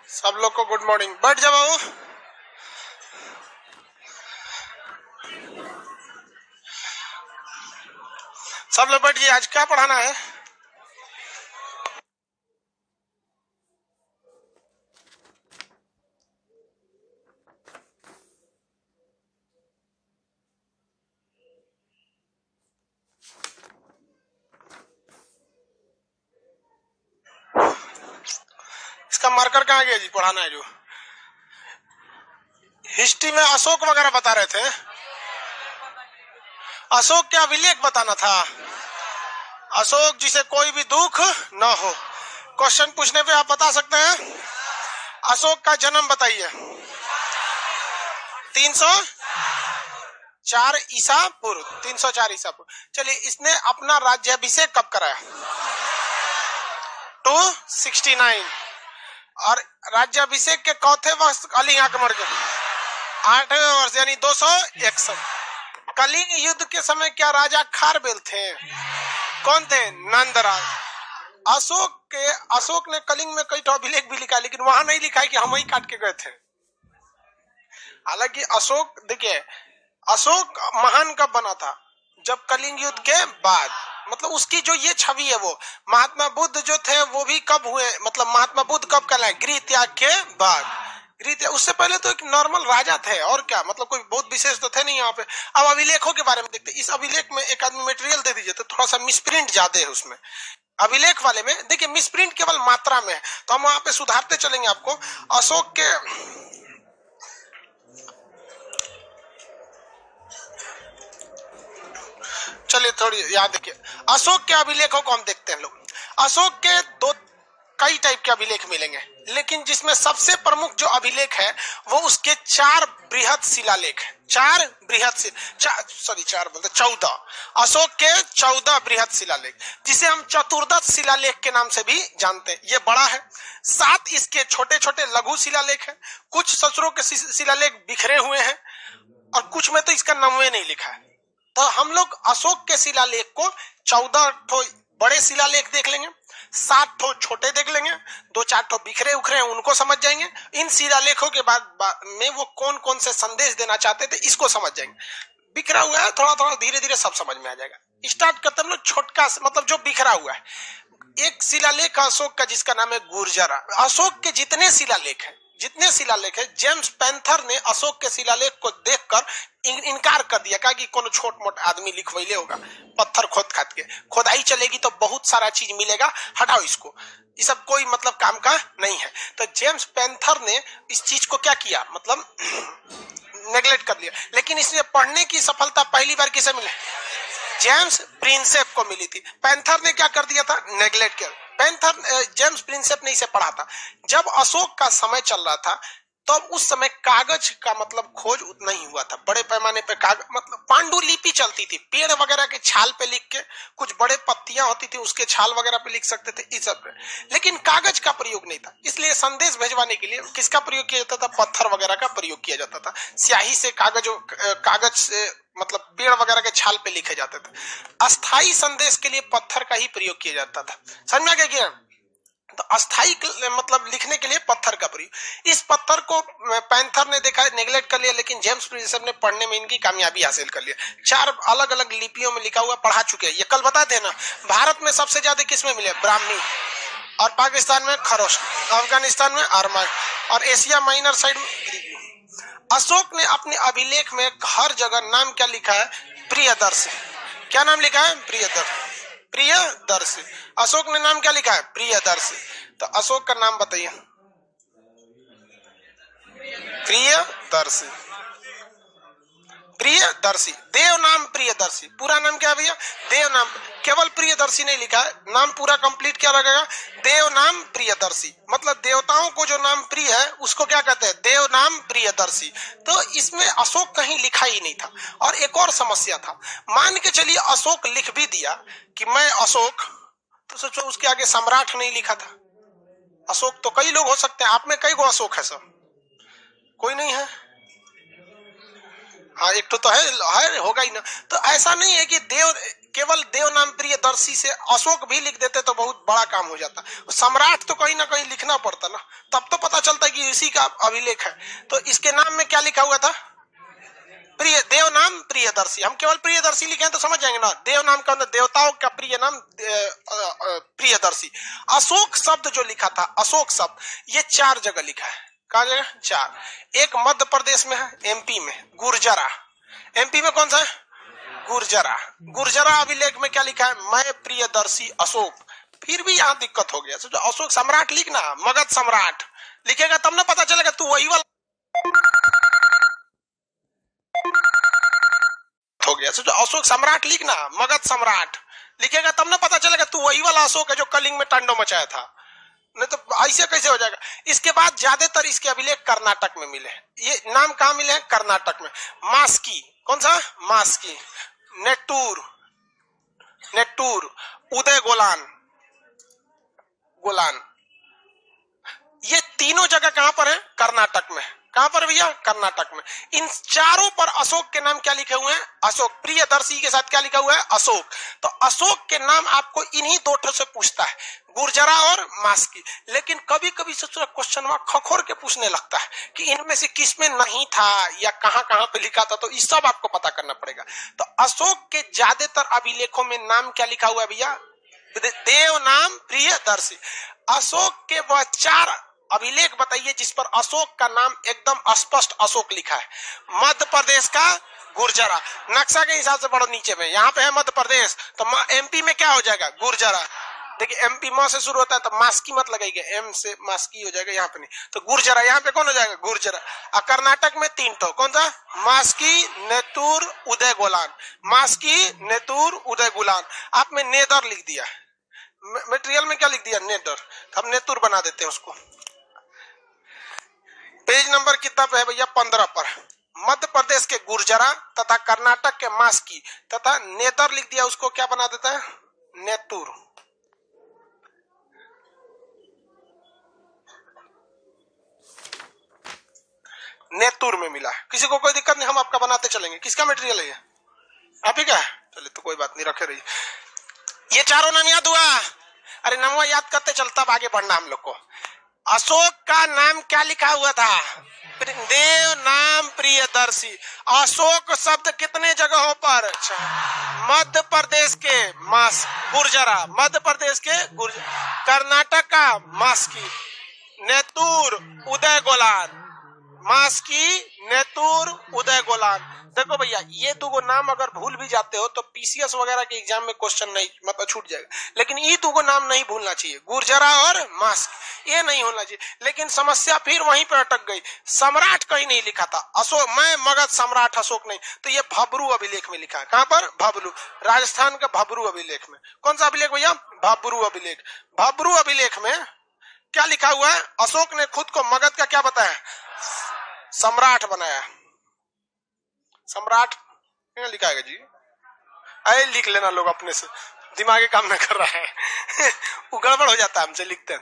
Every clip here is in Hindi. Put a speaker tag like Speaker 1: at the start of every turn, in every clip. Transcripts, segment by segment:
Speaker 1: सब लोग को गुड मॉर्निंग। बैठ जाओ बाबू। सब लोग बैठिए। आज क्या पढ़ाना है? इसका मार्कर कहाँ गया जी? पढ़ाना है जो हिस्ट्री में अशोक वगैरह बता रहे थे। अशोक क्या अभिलेख बताना था? अशोक जिसे कोई भी दुख न हो। क्वेश्चन पूछने पे आप बता सकते हैं। अशोक का जन्म बताइए। 304 ईसा पूर्व। 304 ईसा पूर्व। चलिए, इसने अपना राज्याभिषेक कब कराया? 269। और राज्याभिषेक के चौथे वर्ष कलिंग आक्रमण के 8वें वर्ष यानी 261। कलिंग युद्ध के समय क्या राजा खारबेल थे? कौन थे? नंदराज। अशोक ने कलिंग में कई अभिलेख भी लिखा, लेकिन वहां नहीं लिखा है कि हम ही काट के गए थे। हालांकि अशोक, देखिए, अशोक महान कब बना था? जब कलिंग युद्ध के बाद। मतलब उसकी जो ये छवि है, वो महात्मा बुद्ध जो थे वो भी कब हुए? मतलब महात्मा बुद्ध कब कहलाए? गृह त्याग के बाद। उससे पहले तो एक नॉर्मल राजा थे, और क्या, मतलब कोई बहुत विशेष तो थे नहीं यहाँ पे। अब अभिलेखों के बारे में देखते। इस अभिलेख में एक आदमी मटेरियल दे दीजिए तो थोड़ा सा मिसप्रिंट ज्यादा है उसमें। अभिलेख वाले में देखिए मिसप्रिंट केवल मात्रा में है, तो हम वहां पे सुधारते चलेंगे आपको। अशोक के चलिए थोड़ी याद रखिए। अशोक के अभिलेखों को हम देखते हैं लोग। अशोक के कई टाइप के अभिलेख मिलेंगे, लेकिन जिसमें सबसे प्रमुख जो अभिलेख है वो उसके 4 बृहद शिलालेख है। 14। अशोक के 14 बृहद शिलालेख, जिसे हम चतुर्दश शिलालेख के नाम से भी जानते हैं। ये बड़ा है। 7 इसके छोटे छोटे लघु शिलालेख है। कुछ ससुरों के शिलालेख बिखरे हुए हैं, और कुछ में तो इसका नाम नहीं लिखा है। तो हम लोग अशोक के शिलालेख को 14 ठो बड़े शिलालेख देख लेंगे, 7 ठो छोटे देख लेंगे, 2-4 ठो बिखरे उखरे हैं उनको समझ जाएंगे। इन शिलालेखों के बाद में वो कौन कौन से संदेश देना चाहते थे इसको समझ जाएंगे। बिखरा हुआ है, थोड़ा थोड़ा धीरे धीरे सब समझ में आ जाएगा। स्टार्ट करते हम लोग छोटका, मतलब जो बिखरा हुआ है। एक शिलालेख अशोक का जिसका नाम है गुर्जरा। अशोक के जितने शिलालेख है जेम्स पैंथर ने अशोक के शिलालेख को देखकर इनकार कर दिया, कहा कि कोनो छोट मोट आदमी लिखवैले होगा, पत्थर खोद खाद के। खोदाई चलेगी तो बहुत सारा चीज मिलेगा, हटाओ इसको, ये सब कोई मतलब काम का नहीं है। तो जेम्स पैंथर ने इस चीज को क्या किया, मतलब नेग्लेक्ट कर लिया। लेकिन इसने पढ़ने की सफलता पहली बार किसे मिली? जेम्स प्रिंसेप को मिली थी। पैंथर ने क्या कर दिया था? नेग्लेक्ट किया। जेम्स प्रिंसेप ने इसे पढ़ा था। जब अशोक का समय चल रहा था तब उस समय कागज का मतलब खोज उतना ही हुआ था। बड़े पैमाने पे कागज, मतलब पांडुलिपि चलती थी, पेड़ वगैरह के छाल पे लिख के, कुछ बड़े पत्तियां होती थी उसके छाल वगैरह पे लिख सकते थे, इस सब पे। लेकिन कागज का प्रयोग नहीं था, इसलिए संदेश भेजवाने के लिए किसका प्रयोग किया जाता था? पत्थर वगैरह का प्रयोग किया जाता था। स्याही से कागज से मतलब पेड़ वगैरह के छाल पे लिखे जाते थे। अस्थाई संदेश के लिए पत्थर का ही प्रयोग किया जाता था। समझ में आ गया? तो अस्थाई मतलब लिखने के लिए पत्थर का प्रयोग। इस पत्थर को पैंथर ने देखा, नेग्लेक्ट कर लिया, लेकिन जेम्स प्रिंसेप ने पढ़ने में इनकी कामयाबी हासिल कर लिया। 4 अलग अलग लिपियों में लिखा हुआ पढ़ा चुके हैं। ये कल बता देना, भारत में सबसे ज्यादा किस में मिले? ब्राह्मी, और पाकिस्तान में खरोश, अफगानिस्तान में अरमन, और एशिया माइनर साइड में ग्रीक। अशोक ने अपने अभिलेख में हर जगह नाम क्या लिखा है? प्रियदर्शी। क्या नाम लिखा है? प्रियदर्शी। अशोक ने नाम क्या लिखा है? प्रियदर्शी। तो अशोक का नाम बताइए। प्रियदर्शी, देव नाम प्रियदर्शी। पूरा नाम क्या है भैया? देव नाम। केवल प्रियदर्शी नहीं लिखा है, नाम पूरा कंप्लीट क्या लगेगा? देव नाम प्रियदर्शी। मतलब देवताओं को जो नाम प्रिय है उसको क्या कहते हैं? देव नाम प्रियदर्शी। तो इसमें अशोक कहीं लिखा ही नहीं था। और एक और समस्या था, मान के चलिए अशोक लिख भी दिया कि मैं अशोक, तो सोचो उसके आगे सम्राट नहीं लिखा था। अशोक तो कई लोग हो सकते हैं, आप में कई गो अशोक है? सब कोई नहीं है? हाँ, एक तो है होगा ही ना। तो ऐसा नहीं है कि केवल देव नाम प्रियदर्शी से अशोक भी लिख देते तो बहुत बड़ा काम हो जाता। सम्राट तो कहीं ना कहीं लिखना पड़ता ना, तब तो पता चलता है कि इसी का अभिलेख है। तो इसके नाम में क्या लिखा हुआ था? देव नाम प्रियदर्शी। हम केवल प्रियदर्शी लिखे हैं तो समझ जाएंगे ना, देव नाम का मतलब देवताओं का प्रिय नाम प्रियदर्शी। अशोक शब्द जो लिखा था, अशोक शब्द, ये 4 जगह लिखा है। कहा जगह? 4। एक मध्य प्रदेश में है, एमपी में, गुर्जरा। एमपी में कौन सा है? गुर्जरा। गुर्जरा अभिलेख में क्या लिखा है? मैं प्रियदर्शी अशोक। फिर भी यहाँ दिक्कत हो गया। सोचो अशोक सम्राट लिखना, मगध सम्राट लिखेगा तब ना पता चलेगा तू वही वाला हो गया। सोचो अशोक सम्राट लिखना, मगध सम्राट लिखेगा तब ना पता चलेगा तू वही वाला अशोक है जो कलिंग में तांडव मचाया था। नहीं तो ऐसे कैसे हो जाएगा। इसके बाद ज्यादातर इसके अभिलेख कर्नाटक में मिले। ये नाम कहाँ मिले हैं? कर्नाटक में। मास्की, कौन सा? मास्की, नेटूर, नेटूर, उदय गोलान, गोलान, ये तीनों जगह कहां पर है? कर्नाटक में। कहां पर भैया? कर्नाटक में। इन चारों पर अशोक के नाम क्या लिखे हुए हैं? अशोक। प्रियदर्शी के साथ क्या लिखा हुआ है? अशोक। तो अशोक के नाम आपको इन्हीं 2 से पूछता है, गुर्जरा और मास्की। लेकिन कभी कभी सोचो क्वेश्चन वहां खखोर के पूछने लगता है कि इनमें से किस में नहीं था या कहां कहां पे लिखा था, तो ये सब आपको पता करना पड़ेगा। तो अशोक के ज्यादातर अभिलेखों में नाम क्या लिखा हुआ है भैया? देव नाम प्रियदर्शी। अशोक के वह 4 अभिलेख बताइए जिस पर अशोक का नाम एकदम स्पष्ट अशोक लिखा है। मध्य प्रदेश का गुर्जरा, नक्शा के हिसाब से पढ़ो नीचे में, यहाँ पे है मध्य प्रदेश, तो एमपी में क्या हो जाएगा? गुर्जरा। देखिए एमपी म से शुरू होता है तो मास्की मत लगाइए, एम से मास्की हो जाएगा, यहाँ पे नहीं। तो गुर्जरा, यहाँ पे कौन हो जाएगा? गुर्जरा। और कर्नाटक में 3 ठो, कौन सा? मास्की, नेतूर, उदय गोलान। मास्की, नेतूर, उदय गोलान। आपने नेदर लिख दिया, मटेरियल में क्या लिख दिया? नेदर। हम नेतूर बना देते हैं उसको। पेज नंबर कितना पे है भैया? 15 पर। मध्य प्रदेश के गुर्जरा तथा कर्नाटक के मास्की तथा नेदर लिख दिया, उसको क्या बना देता है? नेतूर। नेतूर में मिला। किसी को कोई दिक्कत नहीं, हम आपका बनाते चलेंगे। किसका मटेरियल है ये? आप ही का है? चलिए तो कोई बात नहीं, रखे रहिए। ये चारों नाम याद हुआ? अरे नाम याद करते चलता आगे बढ़ना हम लोग को। अशोक का नाम क्या लिखा हुआ था? देव नाम प्रियदर्शी। अशोक शब्द कितने जगहों पर? मध्य प्रदेश के गुर्जरा, मध्य प्रदेश के कर्नाटक का मास्की, नेतूर, उदय गोलान। मास्की, नेतूर, उदय गोलान। देखो भैया ये 2 नाम अगर भूल भी जाते हो तो पीसीएस वगैरह के एग्जाम में क्वेश्चन नहीं मतलब छूट जाएगा, लेकिन ये 2 नाम नहीं भूलना चाहिए, गुर्जरा और मास्क, ये नहीं होना चाहिए। लेकिन समस्या फिर वहीं पर अटक गई, सम्राट कहीं नहीं लिखा था। अशोक, मैं मगध सम्राट अशोक नहीं, तो ये भबरू अभिलेख में लिखा है। कहां पर? भबरू, राजस्थान का भबरू अभिलेख में। कौन सा अभिलेख भैया? भबरू अभिलेख। भबरू अभिलेख में क्या लिखा हुआ है? अशोक ने खुद को मगध का क्या बताया? सम्राट बनाया। सम्राट लिखा है जी? अरे लिख लेना लोग अपने से, दिमागी काम ना कर रहा है वो गड़बड़ हो जाता है हमसे लिखते हैं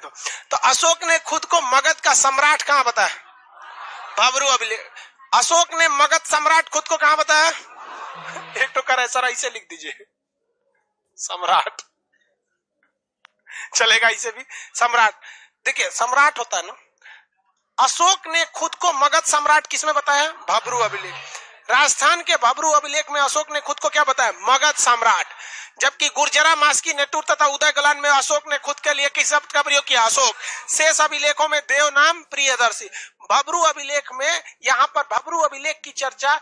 Speaker 1: तो अशोक ने खुद को मगध का सम्राट कहां बताया? भबरू अभिलेख। अशोक ने मगध सम्राट खुद को कहां बताया? एक तो करे सर ऐसे लिख दीजिए, सम्राट चलेगा, इसे भी सम्राट। देखिए सम्राट होता है ना, अशोक ने खुद को मगध सम्राट किसमें बताया? भबरू अभिलेख। राजस्थान के भबरू अभिलेख में अशोक ने खुद को क्या बताया? मगध सम्राट। जबकि गुर्जरा, मास्की, नेतूर तथा उदय गोलान में अशोक ने खुद के लिए किस शब्द का प्रयोग किया? अशोक। शेष अभिलेखों में देव नाम प्रियदर्शी। भबरू अभिलेख में, यहाँ पर भबरू अभिलेख की चर्चा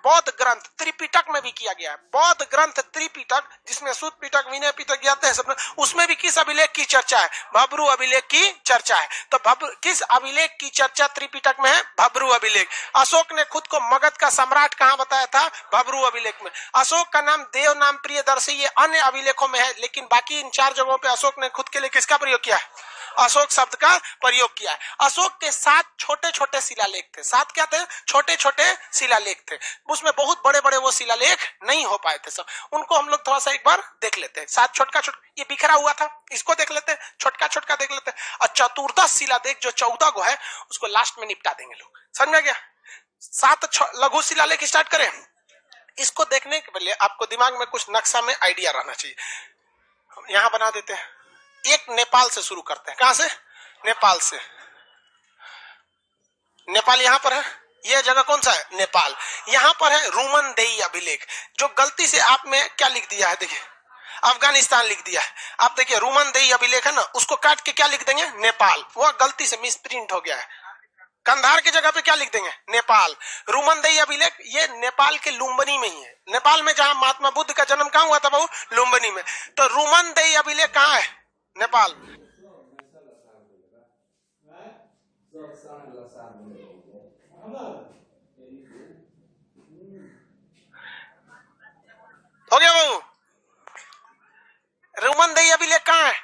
Speaker 1: बौद्ध ग्रंथ त्रिपिटक में भी किया गया है। बौद्ध ग्रंथ त्रिपिटक, जिसमें सुत पिटक, विनय पिटक जाते हैं सब, उसमें भी किस अभिलेख की चर्चा है? भबरू अभिलेख की चर्चा है। तो किस अभिलेख की चर्चा त्रिपिटक में है? भबरू अभिलेख। अशोक ने खुद को मगध का सम्राट कहां बताया था? भबरू अभिलेख में। अशोक का नाम देव नाम प्रियदर्शी, ये अन्य अभिलेखों में है, लेकिन बाकी इन 4 जगहों पे अशोक ने खुद के लिए किसका प्रयोग किया है? अशोक शब्द का प्रयोग किया है। अशोक के 7 छोटे छोटे शिलालेख थे। 7 क्या थे? छोटे छोटे शिलालेख थे। उसमें बहुत बड़े बड़े वो शिलालेख नहीं हो पाए थे सब। उनको हम लोग थोड़ा सा एक बार देख लेते हैं। 7 छोटका छोटका, ये बिखरा हुआ था, इसको देख लेते हैं, छोटका छोटका देख लेते हैं, और चतुर्दश शिलालेख जो 14 गो है उसको लास्ट में निपटा देंगे लोग। समझ में गया? 7 लघु शिलालेख स्टार्ट करें। इसको देखने के पहले आपको दिमाग में कुछ नक्शा में आइडिया रहना चाहिए। हम यहां बना देते हैं। एक नेपाल से शुरू करते हैं। कहां से? नेपाल से। नेपाल यहां पर है, यह जगह कौन सा है? नेपाल। यहां पर है रुमनदेई अभिलेख, जो गलती से आप में क्या लिख दिया है, देखिए अफगानिस्तान लिख दिया है। आप देखिए रुमनदेई अभिलेख है ना, उसको काट के क्या लिख देंगे? नेपाल। वह गलती से मिसप्रिंट हो गया है। कंधार की जगह पे क्या लिख देंगे? नेपाल। रुमनदेई अभिलेख ये नेपाल के लुम्बिनी में ही है। नेपाल में जहां महात्मा बुद्ध का जन्म कहां हुआ था बाबू? लुम्बिनी में। तो रुमनदेई अभिलेख कहां है? नेपाल। हो गया बाबू? रुमनदेई अभिलेख कहां है?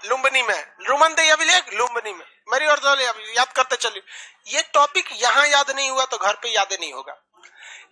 Speaker 1: लुम्बिनी में। रुमनदेई अभिलेख लुम्बिनी में। मेरी और याद करते चलिए। ये टॉपिक यहां याद नहीं हुआ तो घर पे याद नहीं होगा।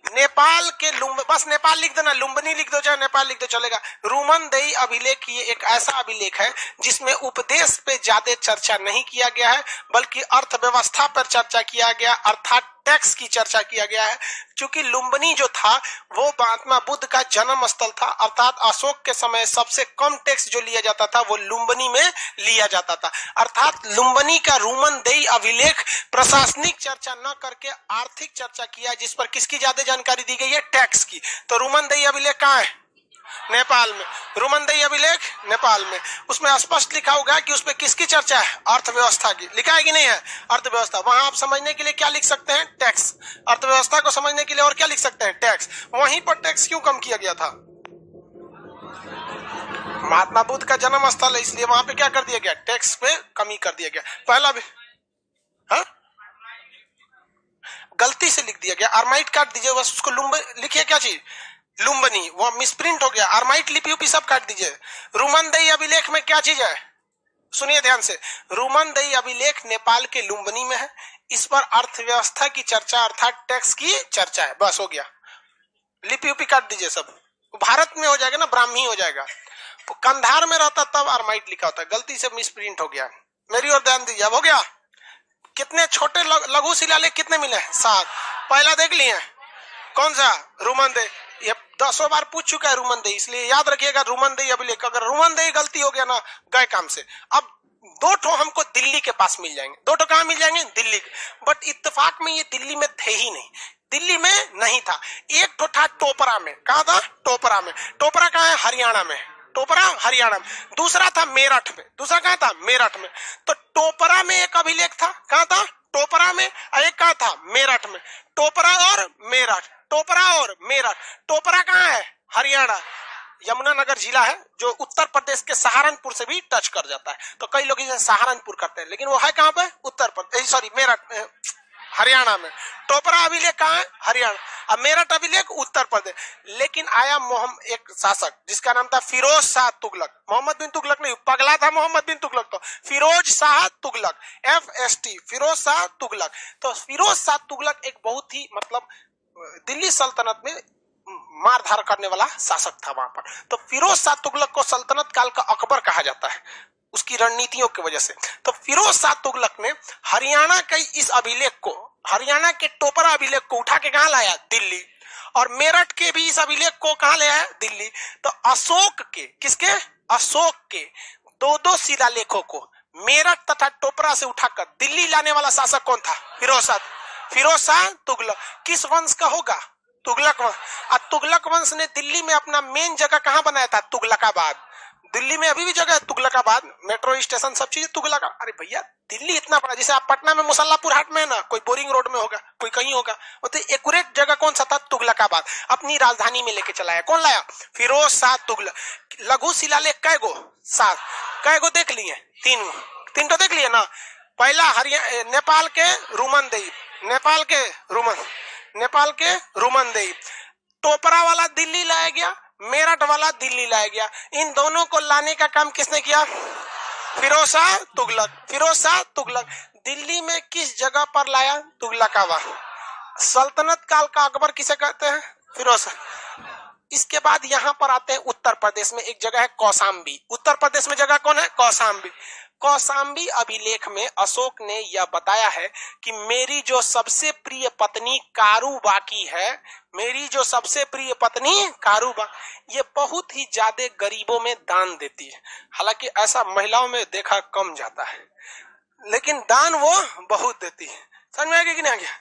Speaker 1: नेपाल के बस नेपाल लिख देना, लुम्बिनी लिख दो, चाहे नेपाल लिख दो, चलेगा। रुमनदेई अभिलेख ये एक ऐसा अभिलेख है जिसमें उपदेश पे ज्यादा चर्चा नहीं किया गया है, बल्कि अर्थव्यवस्था पर चर्चा किया गया, अर्थात टैक्स की चर्चा किया गया है। क्योंकि लुम्बिनी जो था वो महात्मा बुद्ध का जन्म स्थल था, अर्थात अशोक के समय सबसे कम टैक्स जो लिया जाता था वो लुम्बिनी में लिया जाता था। अर्थात लुम्बिनी का रुमनदेई अभिलेख प्रशासनिक चर्चा न करके आर्थिक चर्चा किया, जिस पर किसकी ज्यादा जानकारी दी गई है? टैक्स की। तो रुमनदेई अभिलेख कहाँ है? नेपाल में। रुमनदेई अभिलेख नेपाल में। उसमें स्पष्ट लिखा होगा कि उसमें किसकी चर्चा है? अर्थव्यवस्था की। लिखा है कि नहीं है? अर्थव्यवस्था। वहां आप समझने के लिए क्या लिख सकते हैं? टैक्स। अर्थव्यवस्था को समझने के लिए और क्या लिख सकते हैं? टैक्स। वहीं पर टैक्स क्यों कम किया गया था? महात्मा बुद्ध का जन्म स्थल है, इसलिए वहां पे क्या कर दिया गया? टैक्स पे कमी कर दिया गया। पहला भी हाँ? गलती से लिख दिया गया। आर्माइट काट दीजिए, बस उसको लिखिए क्या चीज? लुम्बिनी। वो मिसप्रिंट हो गया। आर्माइट लिपि उपी सब काट दीजिए। रुमनदेई अभिलेख में क्या चीज है? सुनिए ध्यान से। रुमनदेई अभिलेख नेपाल के लुम्बिनी में है। इस पर अर्थव्यवस्था की चर्चा अर्थात टैक्स की चर्चा है। बस हो गया। लिपि उपी काट दीजिए सब। भारत में हो जाएगा ना, ब्राह्मी हो जाएगा। तो कंधार में रहता तब आर्माइट लिखा होता, गलती से मिसप्रिंट हो गया। मेरी ओर ध्यान दीजिए। अब हो गया। कितने छोटे लघु शिलालेख कितने मिले? 7। पहला देख लिए कौन सा? रुमनदेई। ये 10 बार पूछ चुका है रुमनदेई, इसलिए याद रखिएगा रुमनदेई अभिलेख। अगर रुमनदेई गलती हो गया ना, गए काम से। अब 2 ठो हमको दिल्ली के पास मिल जाएंगे। 2 ठो कहां मिल जाएंगे? दिल्ली। बट इत्तेफाक में ये दिल्ली में थे ही नहीं, दिल्ली में नहीं था। एक ठो था टोपरा में। कहा था? टोपरा में। टोपरा कहां है? हरियाणा में। टोपरा हरियाणा में। दूसरा था मेरठ में। दूसरा कहां था? मेरठ में। तो टोपरा में एक अभिलेख था। कहां था? टोपरा में। एक कहां था? मेरठ में। टोपरा और मेरठ। टोपरा और मेरठ। टोपरा कहां है? हरियाणा। यमुनानगर जिला है जो उत्तर प्रदेश के सहारनपुर से भी टच कर जाता है। तो कई लोग इसे सहारनपुर करते हैं, लेकिन वो है कहां पे? उत्तर प्रदेश, सॉरी मेरठ, हरियाणा में। टोपरा अभिलेख कहां है? हरियाणा। अब मेरठ अभिलेख उत्तर प्रदेश। लेकिन आया एक शासक जिसका नाम था फिरोज शाह तुगलक। मोहम्मद बिन तुगलक नहीं, पगला था मोहम्मद बिन तुगलक। तो फिरोज शाह तुगलक, FST, फिरोज शाह तुगलक। तो फिरोज शाह तुगलक एक बहुत ही मतलब दिल्ली सल्तनत में मारधार करने वाला शासक था वहां पर। तो फिरोज शाह तुगलक को सल्तनत काल का अकबर कहा जाता है, उसकी रणनीतियों की वजह से। तो फिरोज शाह तुगलक ने हरियाणा के इस अभिलेख को, हरियाणा के टोपरा अभिलेख को उठा के कहां लाया? दिल्ली। और मेरठ के भी इस अभिलेख को कहां ले आया? दिल्ली। तो अशोक के, किसके? अशोक के 2-2 शिलालेखों को मेरठ तथा टोपरा से उठाकर दिल्ली लाने वाला शासक कौन था? फिरोज शाह तुगलक। किस वंश का होगा? तुगलक वंश। और तुगलक वंश ने दिल्ली में अपना मेन जगह कहां बनाया था? तुगलकाबाद। दिल्ली में अभी भी जगह है तुगलकाबाद, मेट्रो स्टेशन, सब चीजें तुगलकाबाद। अरे भैया दिल्ली इतना बड़ा, जैसे आप पटना में मुसल्लापुर हाट में है ना, कोई बोरिंग रोड में होगा, कोई कहीं होगा। तो एक्यूरेट जगह कौन सा था? तुगलकाबाद। अपनी राजधानी में लेके चलाया। कौन लाया? फिरोज शाह तुगलक। लघु शिलालेख कै गो? 7। कै गो देख लिए? 3 तो देख लिए ना। पहला नेपाल के रुमनदेई, नेपाल के रुमनदेई। टोपरा वाला दिल्ली लाया गया, मेरठ वाला दिल्ली लाया गया। इन दोनों को लाने का काम किसने किया? फिरोज शाह तुगलक। फिरोज शाह तुगलक दिल्ली में किस जगह पर लाया? तुगलकाबाद। सल्तनत काल का अकबर किसे कहते हैं? फिरोज शाह। इसके बाद यहाँ पर आते हैं उत्तर प्रदेश में एक जगह है कौशाम्बी। उत्तर प्रदेश में जगह कौन है? कौशाम्बी। कौशाम्बी अभिलेख में अशोक ने यह बताया है कि मेरी जो सबसे प्रिय पत्नी कारूबाकी है, मेरी जो सबसे प्रिय पत्नी कारूबा, ये बहुत ही ज्यादा गरीबों में दान देती है। हालांकि ऐसा महिलाओं में देखा कम जाता है, लेकिन दान वो बहुत देती है। समझ में आ गया कि नहीं आ गया?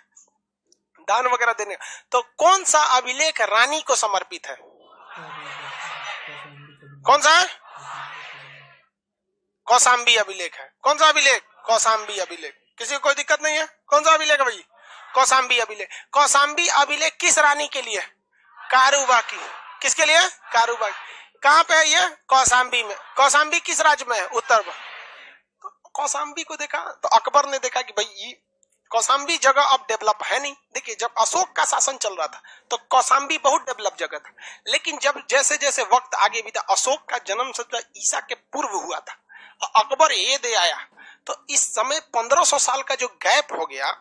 Speaker 1: दान वगैरह देने। तो कौन सा अभिलेख रानी को समर्पित है? कौन सा है? कौशाम्बी अभिलेख है। कौन सा अभिलेख? कौशाम्बी अभिलेख। किसी को कोई दिक्कत नहीं है? कौन सा अभिलेख है भाई? कौशाम्बी अभिलेख। कौशाम्बी अभिलेख किस रानी के लिए? कारूबाकी। किसके लिए? कारूबाकी। कहाँ पे है ये? कौशाम्बी में। कौशाम्बी किस राज्य में है? उत्तर में। तो कौशाम्बी को देखा तो अकबर ने देखा कि भाई ये कौशाम्बी जगह अब डेवलप है नहीं। देखिए जब अशोक का शासन चल रहा था तो कौशाम्बी बहुत डेवलप जगह था, लेकिन जब जैसे जैसे वक्त आगे बीता, अशोक का जन्म ईसा के पूर्व हुआ था, अकबर ये दे आया, तो इस समय 1500 साल का जो गैप हो गया,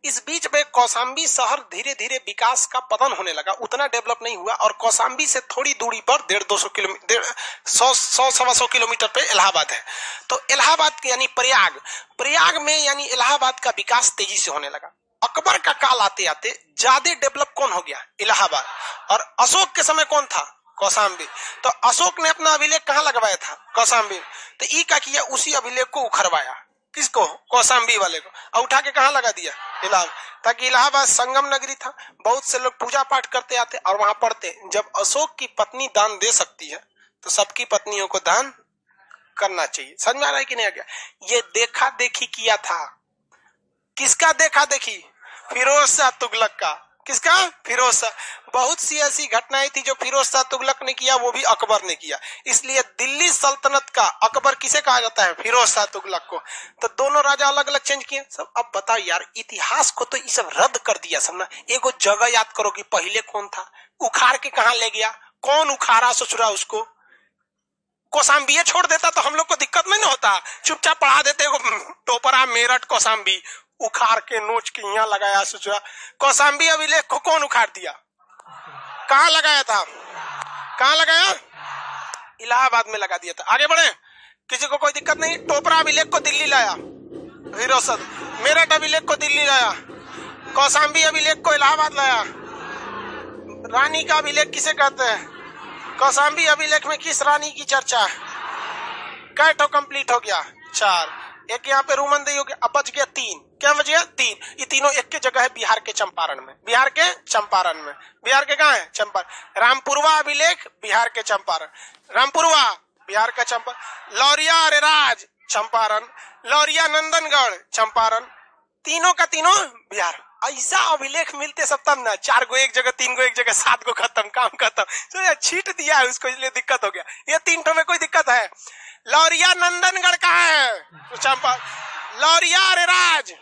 Speaker 1: इस बीच में कौशाम्बी शहर धीरे धीरे विकास का पतन होने लगा, उतना डेवलप नहीं हुआ। और कौशाम्बी से थोड़ी दूरी पर 150 किलोमीटर 100-125 किलोमीटर पे इलाहाबाद है। तो इलाहाबाद यानी प्रयाग में यानी इलाहाबाद का विकास तेजी से होने लगा। अकबर का काल आते आते ज्यादा डेवलप कौन हो गया? इलाहाबाद। और अशोक के समय कौन था? कौशाम्बी। तो अशोक ने अपना अभिलेख कहाँ लगवाया था? कौशाम्बी। तो ई का किया, उसी अभिलेख को उखड़वाया। किसको? कौशाम्बी वाले को। और उठा के कहाँ लगा दिया? इलाहाबाद। ताकि इलाहाबाद संगम नगरी था, बहुत से लोग पूजा पाठ करते आते और वहां पढ़ते। जब अशोक की पत्नी दान दे सकती है तो सबकी पत्नियों को दान करना चाहिए। समझ में आ रहा है कि नहीं आ गया? ये देखा देखी किया था। किसका देखा देखी? फिरोज शाह तुगलक का। किसका? फिरोज शाह। बहुत सी ऐसी घटनाएं थी जो फिरोज शाह तुगलक ने किया, वो भी अकबर ने किया। इसलिए दिल्ली सल्तनत का अकबर किसे कहा जाता है? फिरोज शाह तुगलक को। तो दोनों राजा अलग अलग चेंज किए सब। अब बताओ यार, इतिहास को तो ये सब रद्द कर दिया सब ना। एगो जगह याद करो कि पहले कौन था, उखाड़ के कहाँ ले गया, कौन उखाड़ा ससुरा उसको। कौशाम्बी छोड़ देता तो हम लोग को दिक्कत नहीं होता, चुपचाप पढ़ा देते टोपरा मेरठ कौशाम्बी, उखाड़ के नोच के यहाँ लगाया ससुरा। कौशाम्बी अभिलेख को कौन उखाड़ दिया? कहाँ लगाया था? कहाँ लगाया? इलाहाबाद में लगा दिया था। आगे बढ़े, किसी को कोई दिक्कत नहीं। टोपरा अभिलेख को दिल्ली लाया फिरोज शाह, मेरठ अभिलेख को दिल्ली लाया, कौशाम्बी अभिलेख को इलाहाबाद लाया। रानी का अभिलेख किसे कहते हैं? कौशाम्बी अभिलेख में किस रानी की चर्चा है? कैटो कंप्लीट हो गया? 4। एक यहाँ पे रूमन देवी हो गया। अब बच गया 3। क्या बच गया? 3। ये तीनों एक के जगह है बिहार के चंपारण में। बिहार के चंपारण में। बिहार के कहाँ है? चंपारण। रामपुरवा अभिलेख बिहार के चंपारण। रामपुरवा बिहार का चंपारण। लौरिया अरेराज चंपारण। लौरिया नंदनगढ़ चंपारण। तीनों का तीनों बिहार। ऐसा अभिलेख मिलते सब तब ना। 4 गो एक जगह, 3 गो एक जगह, 7 गो खत्म, काम खत्म। तो यार छीट दिया है उसको, इसलिए दिक्कत हो गया। ये 3 ठो में कोई दिक्कत है? लौरिया नंदनगढ़ कहाँ है? चंपा। लौरिया अरेराज,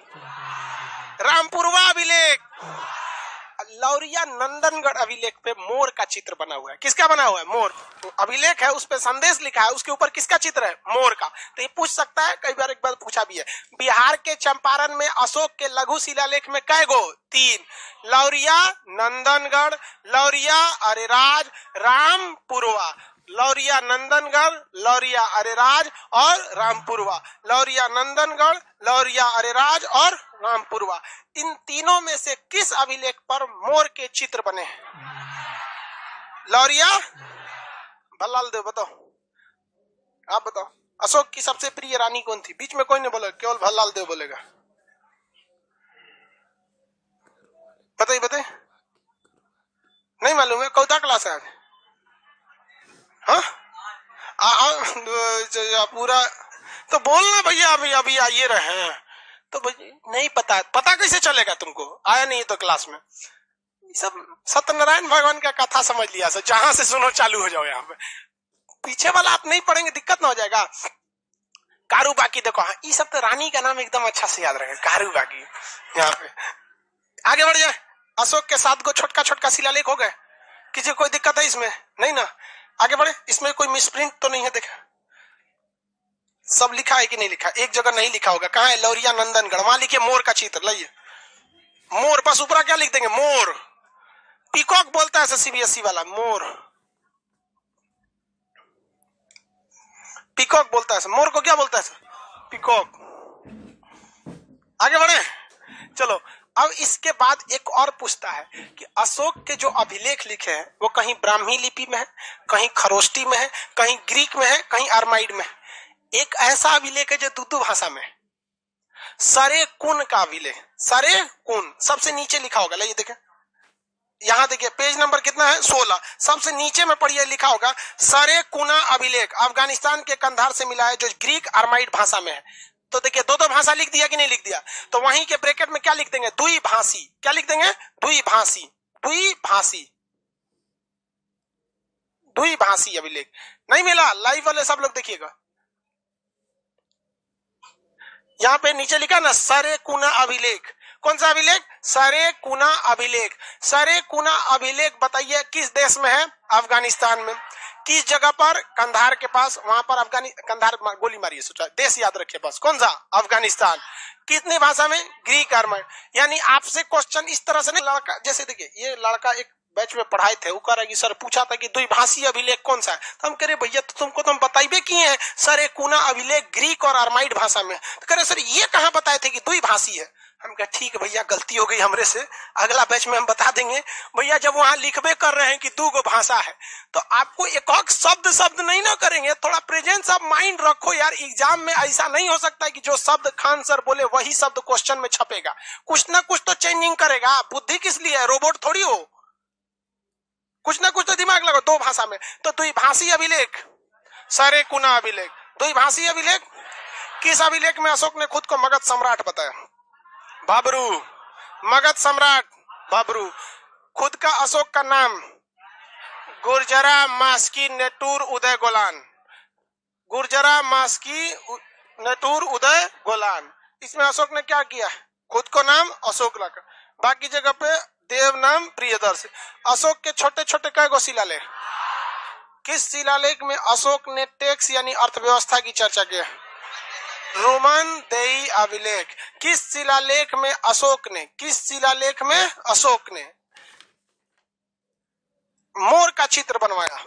Speaker 1: रामपुरवा अभिलेख। लौरिया नंदनगढ़ अभिलेख पे मोर का चित्र बना हुआ है। किसका बना हुआ है? मोर। तो अभिलेख है, उस पे संदेश लिखा है, उसके ऊपर किसका चित्र है? मोर का। तो ये पूछ सकता है, कई बार एक बार पूछा भी है। बिहार के चंपारण में अशोक के लघु शिलालेख में कै गो? 3। लौरिया नंदनगढ़, लौरिया अरेराज, रामपुरवा। लौरिया नंदनगढ़, लौरिया अरेराज और रामपुरवा। लौरिया नंदनगढ़, लौरिया अरेराज और रामपुरवा। इन तीनों में से किस अभिलेख पर मोर के चित्र बने हैं? लौरिया। भल्लाल देव बताओ, आप बताओ। अशोक की सबसे प्रिय रानी कौन थी? बीच में कोई नहीं बोलेगा, केवल भल्लाल देव बोलेगा। बताइए बताइए। नहीं मालूम है? कौन सा क्लास है आज? हाँ पूरा तो बोलना भैया। अभी आइए रहे हैं तो नहीं पता। पता कैसे चलेगा तुमको? आया नहीं तो क्लास में। सब सत्यनारायण भगवान का कथा समझ लिया सर, जहां से सुनो चालू हो जाओ। यहाँ पे पीछे वाला आप नहीं पढ़ेंगे दिक्कत ना हो जाएगा। कारूबाकी देखो, हाँ ये सब तो रानी का नाम एकदम अच्छा से याद रखेगा, कारूबाकी। यहाँ पे आगे बढ़ जाए। अशोक के 7 गो छोटका छोटका शिलालेख हो गए। किसी कोई दिक्कत है इसमें? नहीं ना? आगे बढ़े। इसमें कोई मिसप्रिंट तो नहीं है? देखा सब लिखा है कि नहीं लिखा? एक जगह नहीं लिखा होगा। कहाँ है? लौरिया नंदनगढ़। वहां लिखिए मोर का चित्र, लाइए मोर। बस ऊपर क्या लिख देंगे? मोर। पीकॉक बोलता है सीबीएसई वाला, मोर। पीकॉक बोलता है, मोर को क्या बोलता है? पीकॉक। आगे बढ़े, चलो। अब इसके बाद एक और पूछता है कि अशोक के जो अभिलेख लिखे हैं वो कहीं ब्राह्मी लिपि में है, कहीं खरोष्टी में है, कहीं ग्रीक में है, कहीं अरमाइड में है। एक ऐसा अभिलेख है जो दूदू भाषा में है, सरे कुन का अभिलेख। सरे कुन सबसे नीचे लिखा होगा, लाइए देखें, यहां देखिए पेज नंबर कितना है? 16। सबसे नीचे में पढ़िए, लिखा होगा सरे कुना अभिलेख, अफगानिस्तान के कंधार से मिला है, जो ग्रीक अरमाइड भाषा में है। तो देखिए दो भाषा लिख दिया कि नहीं लिख दिया? तो वहीं के ब्रैकेट में क्या लिख देंगे? द्विभाषी। क्या लिख देंगे? द्विभाषी। द्विभाषी, द्विभाषी अभिलेख। नहीं मिला? लाइव वाले सब लोग देखिएगा, यहां पे नीचे लिखा ना सरे कुना अभिलेख। कौन सा अभिलेख? सरे कुना अभिलेख। सरे कुना अभिलेख बताइए किस देश में है? अफगानिस्तान में। किस जगह पर? कंधार के पास। वहां पर कंधार गोली मारिए, सोचा देश याद रखिए बस। कौन सा? अफगानिस्तान। कितनी भाषा में? ग्रीक अरमाइड। यानी आपसे क्वेश्चन इस तरह से नहीं, लड़का जैसे देखिए, ये लड़का एक बैच में पढ़ाए थे, वो कह रहा है कि सर पूछा था कि द्विभाषी अभिलेख कौन सा है? तो हम कह रहे भैया तो तुमको तो हम बताइबे किए हैं सर कुना अभिलेख ग्रीक और अरमाइड भाषा में। तो कह रहे सर ये कहां बताए थे कि द्विभाषी है? हम कहा ठीक है भैया, गलती हो गई हमरे से, अगला बैच में हम बता देंगे। भैया जब वहां लिखबे कर रहे हैं कि दो गो भाषा है, तो आपको एक शब्द नहीं ना करेंगे, थोड़ा प्रेजेंस ऑफ माइंड रखो यार। एग्जाम में ऐसा नहीं हो सकता है कि जो शब्द खान सर बोले वही शब्द क्वेश्चन में छपेगा। कुछ ना कुछ तो चेंजिंग करेगा। बुद्धि किस लिए है? रोबोट थोड़ी हो, कुछ ना कुछ तो दिमाग लगाओ। दो भाषा में, तो द्विभाषी अभिलेख, सरे कुना अभिलेख, द्विभाषी अभिलेख। किस अभिलेख में अशोक ने खुद को मगध सम्राट बताया? बाबरू। मगध सम्राट बाबरू। खुद का अशोक का नाम? गुर्जरा मास्की नेटूर उदय गोलान। गुर्जरा मास्की नेटूर उदय गोलान। इसमें अशोक ने क्या किया? खुद को नाम अशोक रखा, बाकी जगह पे देव नाम प्रियदर्शी। अशोक के छोटे छोटे कई गो शिलालेख। किस शिलालेख में अशोक ने टैक्स यानी अर्थव्यवस्था की चर्चा किया? रोमन देई अभिलेख। किस शिलालेख में अशोक ने, किस शिलालेख में अशोक ने मोर का चित्र बनवाया?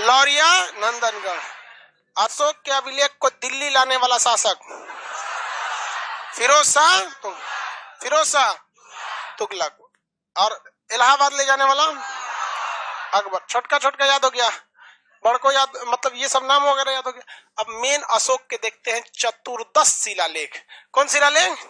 Speaker 1: लौरिया नंदनगढ़। अशोक के अभिलेख को दिल्ली लाने वाला शासक? फिरोज शाह तुगलक। और इलाहाबाद ले जाने वाला? अकबर। छोटका छोटका याद हो गया, बड़को याद, मतलब ये सब नाम वगैरह याद हो गया। अब मेन अशोक के देखते हैं चतुर्दश शिलालेख। कौन शिलालेख?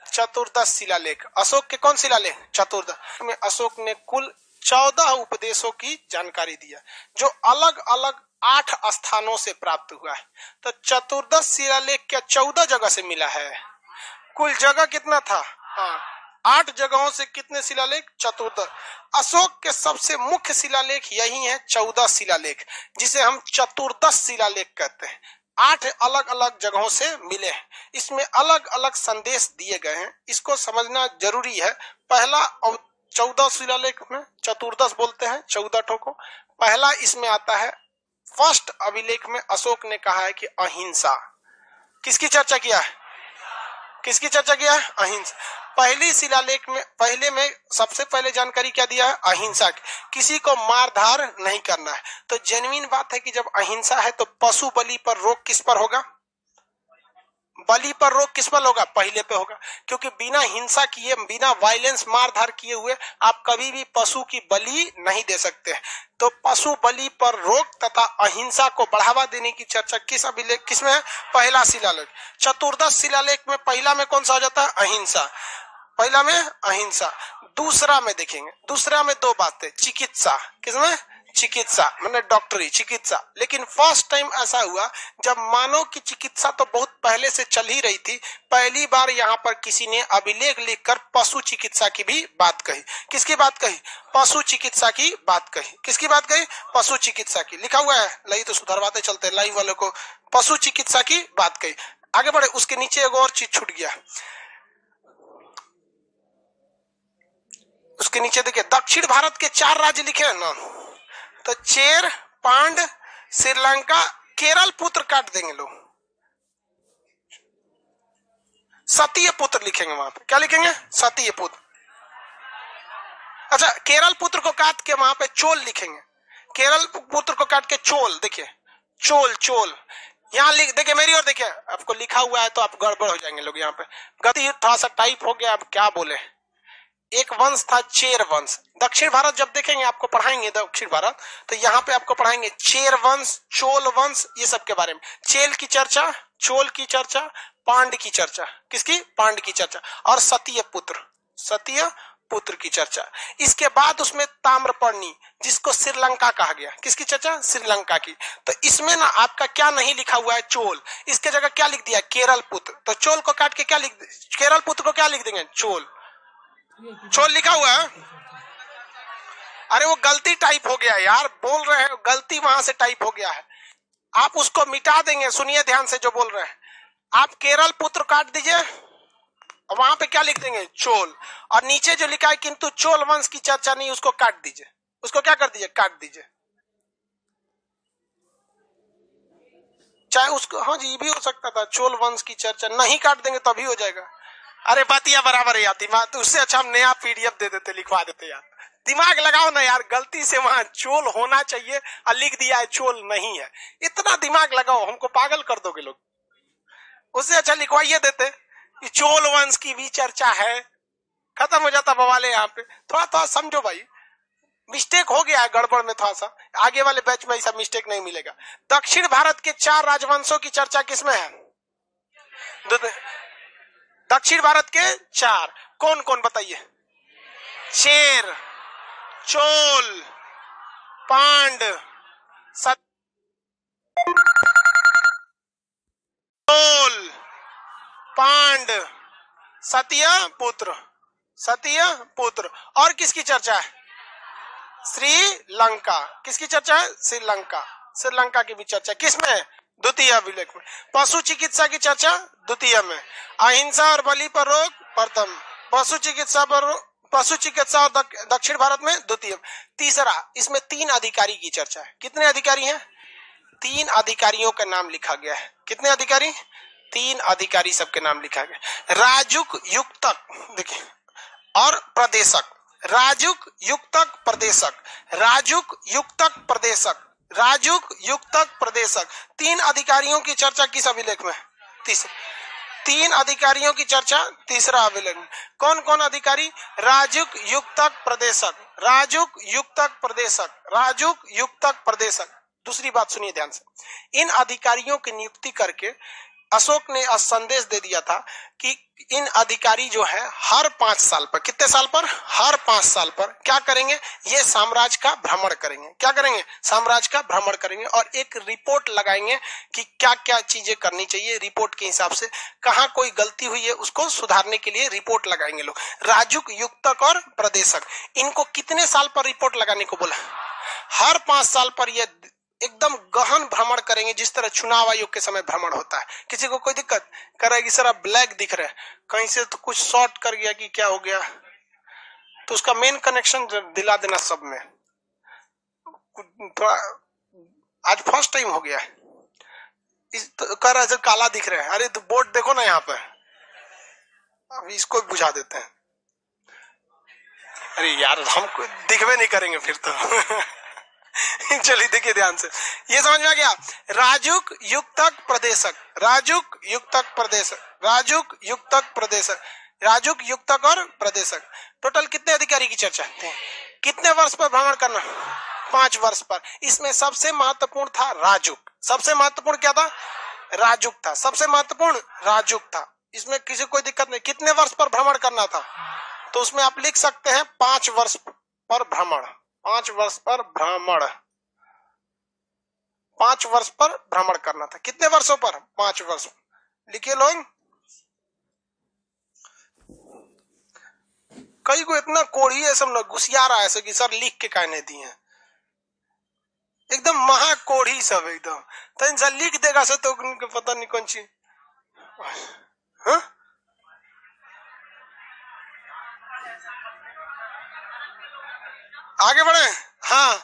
Speaker 1: चतुर्दश शिलालेख। अशोक के कौन शिलालेख? चतुर्दश में अशोक ने कुल 14 उपदेशों की जानकारी दिया, जो अलग अलग 8 स्थानों से प्राप्त हुआ है। तो चतुर्दश शिलालेख क्या 14 जगह से मिला है? कुल जगह कितना था? 8 जगहों से कितने शिलालेख? चतुर्दश। अशोक के सबसे मुख्य शिलालेख यही है, 14 शिलालेख, जिसे हम चतुर्दश शिलालेख कहते हैं। 8 अलग अलग जगहों से मिले हैं, इसमें अलग अलग संदेश दिए गए हैं, इसको समझना जरूरी है। पहला 14 शिलालेख में चतुर्दश बोलते हैं 14 ठो को। पहला इसमें आता है, फर्स्ट अभिलेख में अशोक ने कहा है कि अहिंसा। किसकी चर्चा किया है? किसकी चर्चा किया है? अहिंसा। पहली शिलालेख में, पहले में सबसे पहले जानकारी क्या दिया है? अहिंसा की। किसी को मार धार नहीं करना है। तो जेन्युइन बात है कि जब अहिंसा है तो पशु बलि पर रोक किस पर होगा? बलि पर रोक किस पर होगा? पहले पे होगा, क्योंकि बिना हिंसा किए, बिना वायलेंस, मार धार किए हुए आप कभी भी पशु की बलि नहीं दे सकते। तो पशु बलि पर रोक तथा अहिंसा को बढ़ावा देने की चर्चा किस अभिलेख, किसमें है? पहला शिलालेख। चतुर्दश शिलालेख में पहला में कौन सा हो जाता है? अहिंसा। पहला में अहिंसा। दूसरा में देखेंगे, दूसरा में 2 बातें, चिकित्सा। किसमें? चिकित्सा, मतलब डॉक्टरी, चिकित्सा। लेकिन फर्स्ट टाइम ऐसा हुआ जब मानव की चिकित्सा तो बहुत पहले से चल ही रही थी, पहली बार यहाँ पर किसी ने अभिलेख लिखकर पशु चिकित्सा की भी बात कही। किसकी बात कही? पशु चिकित्सा की बात कही। किसकी बात कही? पशु चिकित्सा की। लिखा हुआ है, लाइए तो सुधरवाते चलते लाइव वालों को। पशु चिकित्सा की बात कही। आगे बढ़े, उसके नीचे एक और चीज छूट गया, उसके नीचे देखिए दक्षिण भारत के 4 राज्य लिखे हैं ना, तो चेर, पांड, श्रीलंका, केरल पुत्र काट देंगे लोग, सतीय पुत्र लिखेंगे वहां पे। क्या लिखेंगे? सतीय पुत्र। अच्छा, केरल पुत्र को काट के वहां पे चोल लिखेंगे। केरल पुत्र को काट के चोल, देखिए चोल, चोल यहाँ लिख, देखिए मेरी ओर देखिए, आपको लिखा हुआ है तो आप गड़बड़ हो जाएंगे लोग। यहाँ पे गति थोड़ा सा टाइप हो गया, अब क्या बोले। एक वंश था चेर वंश। दक्षिण भारत जब देखेंगे, आपको पढ़ाएंगे दक्षिण भारत, तो यहाँ पे आपको पढ़ाएंगे चेर वंश, चोल वंश, ये सब के बारे में। चेल की चर्चा, चोल की चर्चा, पांड की चर्चा। किसकी? पांड की चर्चा। और सतीय पुत्र, सतीय पुत्र की चर्चा। इसके बाद उसमें ताम्रपर्णी, जिसको श्रीलंका कहा गया। किसकी चर्चा? श्रीलंका की। तो इसमें ना आपका क्या नहीं लिखा हुआ है? चोल। इसके जगह क्या लिख दिया? केरल पुत्र। तो चोल को काट के क्या लिख, केरल पुत्र को क्या लिख देंगे? चोल। चोल लिखा हुआ है। अरे वो गलती टाइप हो गया यार, बोल रहे हैं गलती वहां से टाइप हो गया है, आप उसको मिटा देंगे। सुनिए ध्यान से जो बोल रहे हैं। आप केरल पुत्र काट दीजिए, वहां पे क्या लिख देंगे? चोल। और नीचे जो लिखा है किंतु चोल वंश की चर्चा नहीं, उसको काट दीजिए। उसको क्या कर दीजिए? काट दीजिए। चाहे उसको, हाँ जी, ये भी हो सकता था, चोल वंश की चर्चा नहीं काट देंगे तो अभी हो जाएगा। अरे बातिया बराबर है आती, तो उससे अच्छा हम नया पीडीएफ दे देते, लिखवा देते यार। दिमाग लगाओ ना यार, गलती से वहां चोल होना चाहिए और लिख दिया है चोल नहीं है। इतना दिमाग लगाओ, हमको पागल कर दोगे लोग। उससे अच्छा लिखवाइए देते, चोल वंश की भी चर्चा है, खत्म हो जाता बवाले। यहाँ पे थोड़ा थोड़ा समझो भाई, मिस्टेक हो गया है गड़बड़ में थोड़ा सा, आगे वाले बैच में ऐसा मिस्टेक नहीं मिलेगा। दक्षिण भारत के 4 राजवंशों की चर्चा किसमें है? दक्षिण भारत के 4 कौन कौन बताइए? चेर, चोल, पांड, चोल, पांड, सतीय पुत्र, सतीय पुत्र। और किसकी चर्चा है? श्रीलंका। किसकी चर्चा है? श्रीलंका। श्रीलंका की भी चर्चा किसमें? द्वितीय अभिलेख में। पशु चिकित्सा की चर्चा द्वितीय में। अहिंसा और बलि पर रोक प्रथम। पशु चिकित्सा पर, पशु चिकित्सा और दक्षिण भारत में द्वितीय। तीसरा, इसमें 3 अधिकारी की चर्चा है। कितने अधिकारी हैं? 3 अधिकारियों का नाम लिखा गया है। कितने अधिकारी? 3 अधिकारी, सबके नाम लिखा गया। राजुक, युक्तक, देखिए, और प्रदेशक। राजुक, युक्तक, प्रदेशक। राजुक, युक्तक, प्रदेशक। राजुक, युक्तक, प्रदेशक। 3 अधिकारियों की चर्चा किस अभिलेख में? 3 अधिकारियों की चर्चा तीसरा अभिलेख में। कौन कौन अधिकारी? राजुक, युक्तक, प्रदेशक। राजुक, युक्तक, प्रदेशक। राजुक, युक्तक, प्रदेशक। दूसरी बात सुनिए ध्यान से। इन अधिकारियों की नियुक्ति करके अशोक ने संदेश दे दिया था कि इन अधिकारी जो है हर 5 साल पर, कितने साल पर? हर 5 साल पर क्या करेंगे? ये साम्राज्य का भ्रमण करेंगे। क्या करेंगे? साम्राज्य का भ्रमण करेंगे और एक रिपोर्ट लगाएंगे कि क्या क्या चीजें करनी चाहिए। रिपोर्ट के हिसाब से कहाँ कोई गलती हुई है उसको सुधारने के लिए रिपोर्ट लगाएंगे लोग। राजुक, युक्तक और प्रदेशक, इनको कितने साल पर रिपोर्ट लगाने को बोला? हर 5 साल पर ये एकदम गहन भ्रमण करेंगे, जिस तरह चुनाव आयोग के समय भ्रमण होता है। किसी को कोई दिक्कत करेगी? सर आप ब्लैक दिख रहे हैं, कहीं से तो कुछ शॉर्ट कर गया कि क्या हो गया, तो उसका मेन कनेक्शन दिला देना सब में। थोड़ा आज फर्स्ट टाइम हो गया है, इस तो कर रहा है काला दिख रहा है। अरे तो बोर्ड देखो ना यहाँ पे, अब इसको बुझा देते हैं। अरे यार हम दिखवे नहीं करेंगे फिर तो चलिए देखिए ध्यान से, ये समझ में आ गया। राजुक, युक्तक, प्रदेशक। राजुक, युक्तक, प्रदेशक। राजुक, युक्तक, प्रदेशक। राजुक, युक्तक और प्रदेशक। टोटल कितने अधिकारी की चर्चा? कितने वर्ष पर भ्रमण करना? 5 वर्ष पर। इसमें सबसे महत्वपूर्ण था राजुक। सबसे महत्वपूर्ण क्या था? राजुक था। सबसे महत्वपूर्ण राजुक था। इसमें किसी कोई दिक्कत नहीं। कितने वर्ष पर भ्रमण करना था? तो उसमें आप लिख सकते हैं 5 वर्ष पर भ्रमण। 5 वर्ष पर भ्रमण। 5 वर्ष पर भ्रमण करना था। कितने वर्षों पर? 5 वर्ष। लिखिए लोग। कई को इतना कोढ़ी है, सब लोग घुसिया रहा है कि सर लिख के कहने दिए, एकदम महा कोढ़ी सब एकदम। तो इंसान लिख देगा सर तो पता नहीं कौन सी। हाँ? आगे बढ़े। हाँ,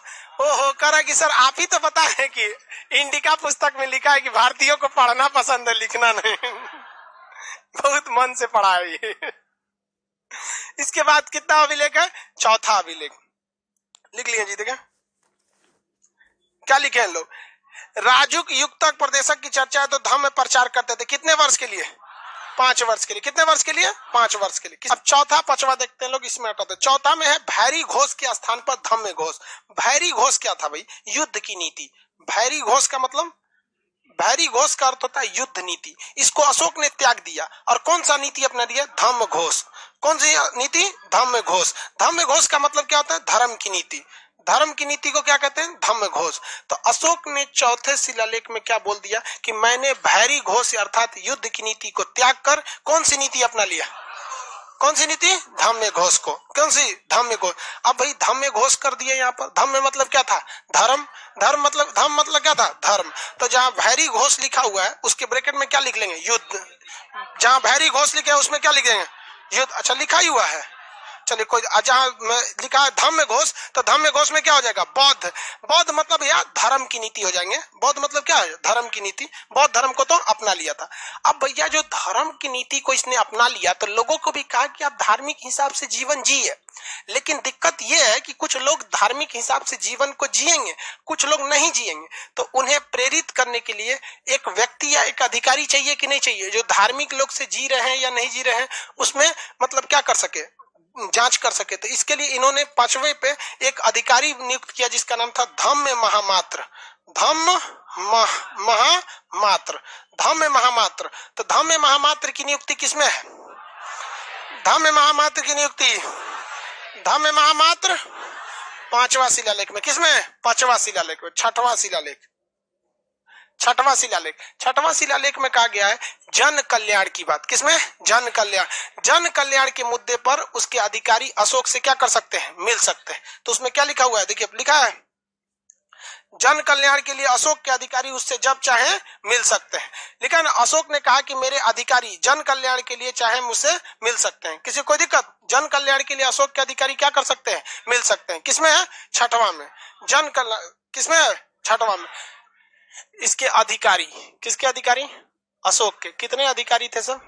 Speaker 1: ओहो, कह रहा कि सर आप ही तो पता है कि इंडिका पुस्तक में लिखा है कि भारतीयों को पढ़ना पसंद है, लिखना नहीं। बहुत मन से पढ़ा है ये। इसके बाद कितना अभिलेख है? चौथा अभिलेख लिख लिए जी। देखिए क्या लिखे हैं लोग। राजुक युक्तक प्रदेशक की चर्चा है तो धम्म में प्रचार करते थे। कितने वर्ष के लिए? 5 वर्ष के लिए। कितने वर्ष के लिए? 5 वर्ष के लिए। अब चौथा पांचवा देखते हैं लोग, इसमें हटाते। चौथा में है भैरी घोष के स्थान पर धम्म घोष। भैरी घोष क्या था भाई? युद्ध की नीति। भैरी घोष का मतलब, भैरी घोष का अर्थ होता है युद्ध नीति। इसको अशोक ने त्याग दिया और कौन सा नीति अपना दिया? धम्म घोष। कौन सी नीति? धम्म घोष। धम्म घोष का मतलब क्या होता है? धर्म की नीति। धर्म की नीति को क्या कहते हैं? धम्म घोष। तो अशोक ने चौथे शिलालेख में क्या बोल दिया कि मैंने भैरी घोष अर्थात युद्ध की नीति को त्याग कर कौन सी नीति अपना लिया? कौन सी नीति? धम्म घोष को। कौन सी? धम्म घोष। अब भाई धम्म घोष कर दिया यहाँ पर। धम्म मतलब क्या था? धर्म। धर्म मतलब, धम्म मतलब क्या था? धर्म। तो जहां भैरी घोष लिखा हुआ है उसके ब्रैकेट में क्या लिख लेंगे? युद्ध। जहां भैरी घोष लिखे है उसमें क्या लिख देंगे? युद्ध। अच्छा, लिखा ही हुआ है, चलिए कोई। जहां लिखा है धम्म घोष तो धम्म घोष में क्या हो जाएगा? बौद्ध। बौद्ध मतलब यार धर्म की नीति हो जाएंगे। बौद्ध मतलब क्या है? धर्म की नीति। बौद्ध धर्म को तो अपना लिया था। अब भैया जो धर्म की नीति को इसने अपना लिया तो लोगों को भी कहा कि आप धार्मिक हिसाब से जीवन जिए। लेकिन दिक्कत यह है कि कुछ लोग धार्मिक हिसाब से जीवन को जिएंगे, कुछ लोग नहीं जिएंगे। तो उन्हें प्रेरित करने के लिए एक व्यक्ति या एक अधिकारी चाहिए कि नहीं चाहिए, जो धार्मिक लोग से जी रहे हैं या नहीं जी रहे हैं उसमें मतलब क्या कर सके, जांच कर सके। तो इसके लिए इन्होंने 5वें पे एक अधिकारी नियुक्त किया जिसका नाम था धम्म महामात्र। धम्म महामात्र। धम्म महामात्र। तो धम्म महामात्र की नियुक्ति किसमें है? धम्म महामात्र की नियुक्ति, धम्म महामात्र 5वां शिलालेख में। किसमें? 5वां शिलालेख में। 6वां शिलालेख। 6वां शिलालेख। 6वां शिलालेख में कहा गया है जन कल्याण की बात। किसमें? जन कल्याण। जन कल्याण के मुद्दे पर उसके अधिकारी अशोक से क्या कर सकते हैं? मिल सकते हैं। तो उसमें क्या लिखा हुआ है? देखिए लिखा है जन कल्याण के लिए अशोक के अधिकारी उससे जब चाहे मिल सकते हैं। लेकिन अशोक ने कहा कि मेरे अधिकारी जन कल्याण के लिए चाहे मुझसे मिल सकते हैं, किसी कोई दिक्कत? जन कल्याण के लिए अशोक के अधिकारी क्या कर सकते हैं? मिल सकते हैं। किसमें है? 6वां में। जन कल्याण किसमें है? 6वां में। इसके अधिकारी, किसके अधिकारी? अशोक के। कितने अधिकारी थे सब?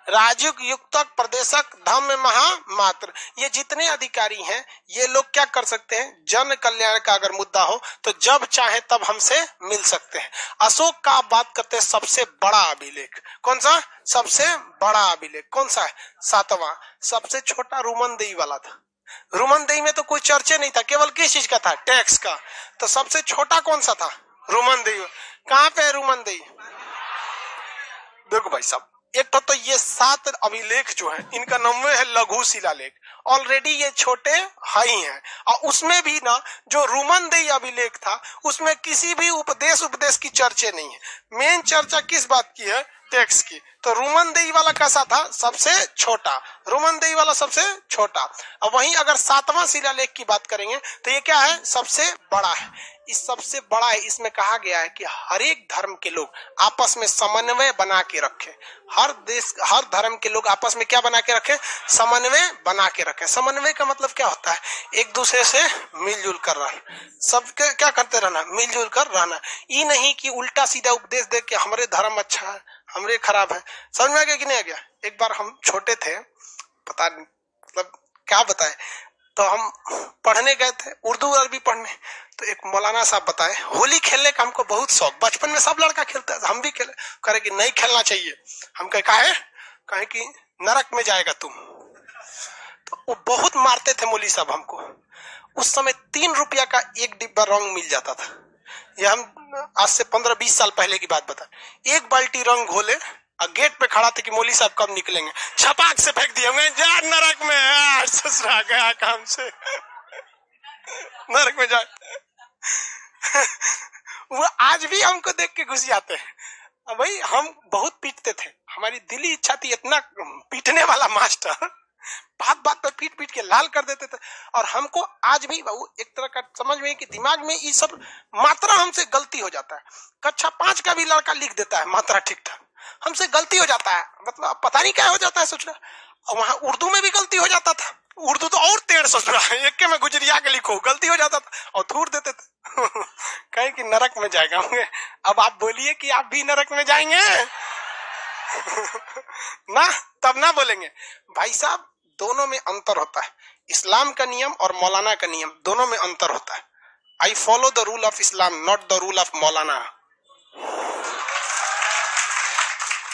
Speaker 1: राजुक युक्तक प्रदेशक धम्म महामात्र। ये जितने अधिकारी हैं ये लोग क्या कर सकते हैं? जन कल्याण का अगर मुद्दा हो तो जब चाहे तब हमसे मिल सकते हैं। अशोक का आप बात करते हैं सबसे बड़ा अभिलेख। कौन सा? सबसे बड़ा अभिलेख कौन सा है? 7वां। सबसे छोटा रुमनदेही वाला था। रुमनदेही में तो कोई चर्चा नहीं था, केवल किस चीज का था? टैक्स का। तो सबसे छोटा कौन सा था? रुमनदेही। कहां पे है रुमनदेही? देखो भाई साहब, एक तो ये 7 अभिलेख जो है इनका नाम है लघु शिलालेख। ऑलरेडी ये छोटे हाई हैं और उसमें भी ना जो रुमनदेही अभिलेख था उसमें किसी भी उपदेश की चर्चा नहीं है। मेन चर्चा किस बात की है? टैक्स की। तो रुमनदेही वाला कैसा था? सबसे छोटा। रुमनदेही वाला सबसे छोटा। अब वहीं अगर 7वां शिलालेख की बात करेंगे तो ये क्या है? सबसे बड़ा है। इस सबसे बड़ा है, इसमें कहा गया है कि हर एक धर्म के लोग आपस में समन्वय बना के रखें। हर देश, हर धर्म के लोग आपस में क्या बना के रखें? समन्वय बना के रखें। समन्वय का मतलब क्या होता है? एक दूसरे से मिलजुल कर रहना। सबके क्या करते रहना? मिलजुल कर रहना। ये नहीं कि उल्टा सीधा उपदेश दे के हमारे धर्म अच्छा है हमरे खराब है। समझ में आ गया कि नहीं आ गया? एक बार हम छोटे थे, पता नहीं मतलब क्या बताए, तो हम पढ़ने गए थे उर्दू अरबी पढ़ने। तो एक मौलाना साहब बताए होली खेलने का हमको बहुत शौक, बचपन में सब लड़का खेलता है, हम भी खेले। कहे कि नहीं खेलना चाहिए। हम कहे कि नरक में जाएगा तुम। तो वो बहुत मारते थे मौली साहब हमको। उस समय 3 रुपया का एक डिब्बा रंग मिल जाता था। ये हम आज से 15-20 साल पहले की बात बता। एक बाल्टी रंग घोले और गेट पे खड़ा थे कि मौली साहब कब निकलेंगे, छपाक से फेंक दिए, जा नरक में, ससुरा गया काम से, नरक में जा। वो आज भी हमको देख के घुस जाते हैं। भाई हम बहुत पीटते थे, हमारी दिली इच्छा थी इतना पीटने वाला मास्टर, बात बात पर पीट पीट के लाल कर देते थे। और हमको आज भी एक तरह का समझ में कि दिमाग में ये सब मात्रा हमसे गलती हो जाता है। कक्षा 5 का भी लड़का लिख देता है मात्रा ठीक ठाक, हमसे गलती हो जाता है, मतलब पता नहीं क्या हो जाता है सोच रहा। और वहां उर्दू में भी गलती हो जाता था, उर्दू तो और टेढ़ सोच रहा है, एक में गुजरिया के लिखो, गलती हो जाता था और थूर देते थे कहीं कि नरक में जाएगा। अब आप बोलिए कि आप भी नरक में जाएंगे ना, तब ना बोलेंगे। भाई साहब दोनों में अंतर होता है, इस्लाम का नियम और मौलाना का नियम, दोनों में अंतर होता है। I follow the rule of Islam, not the rule of मौलाना।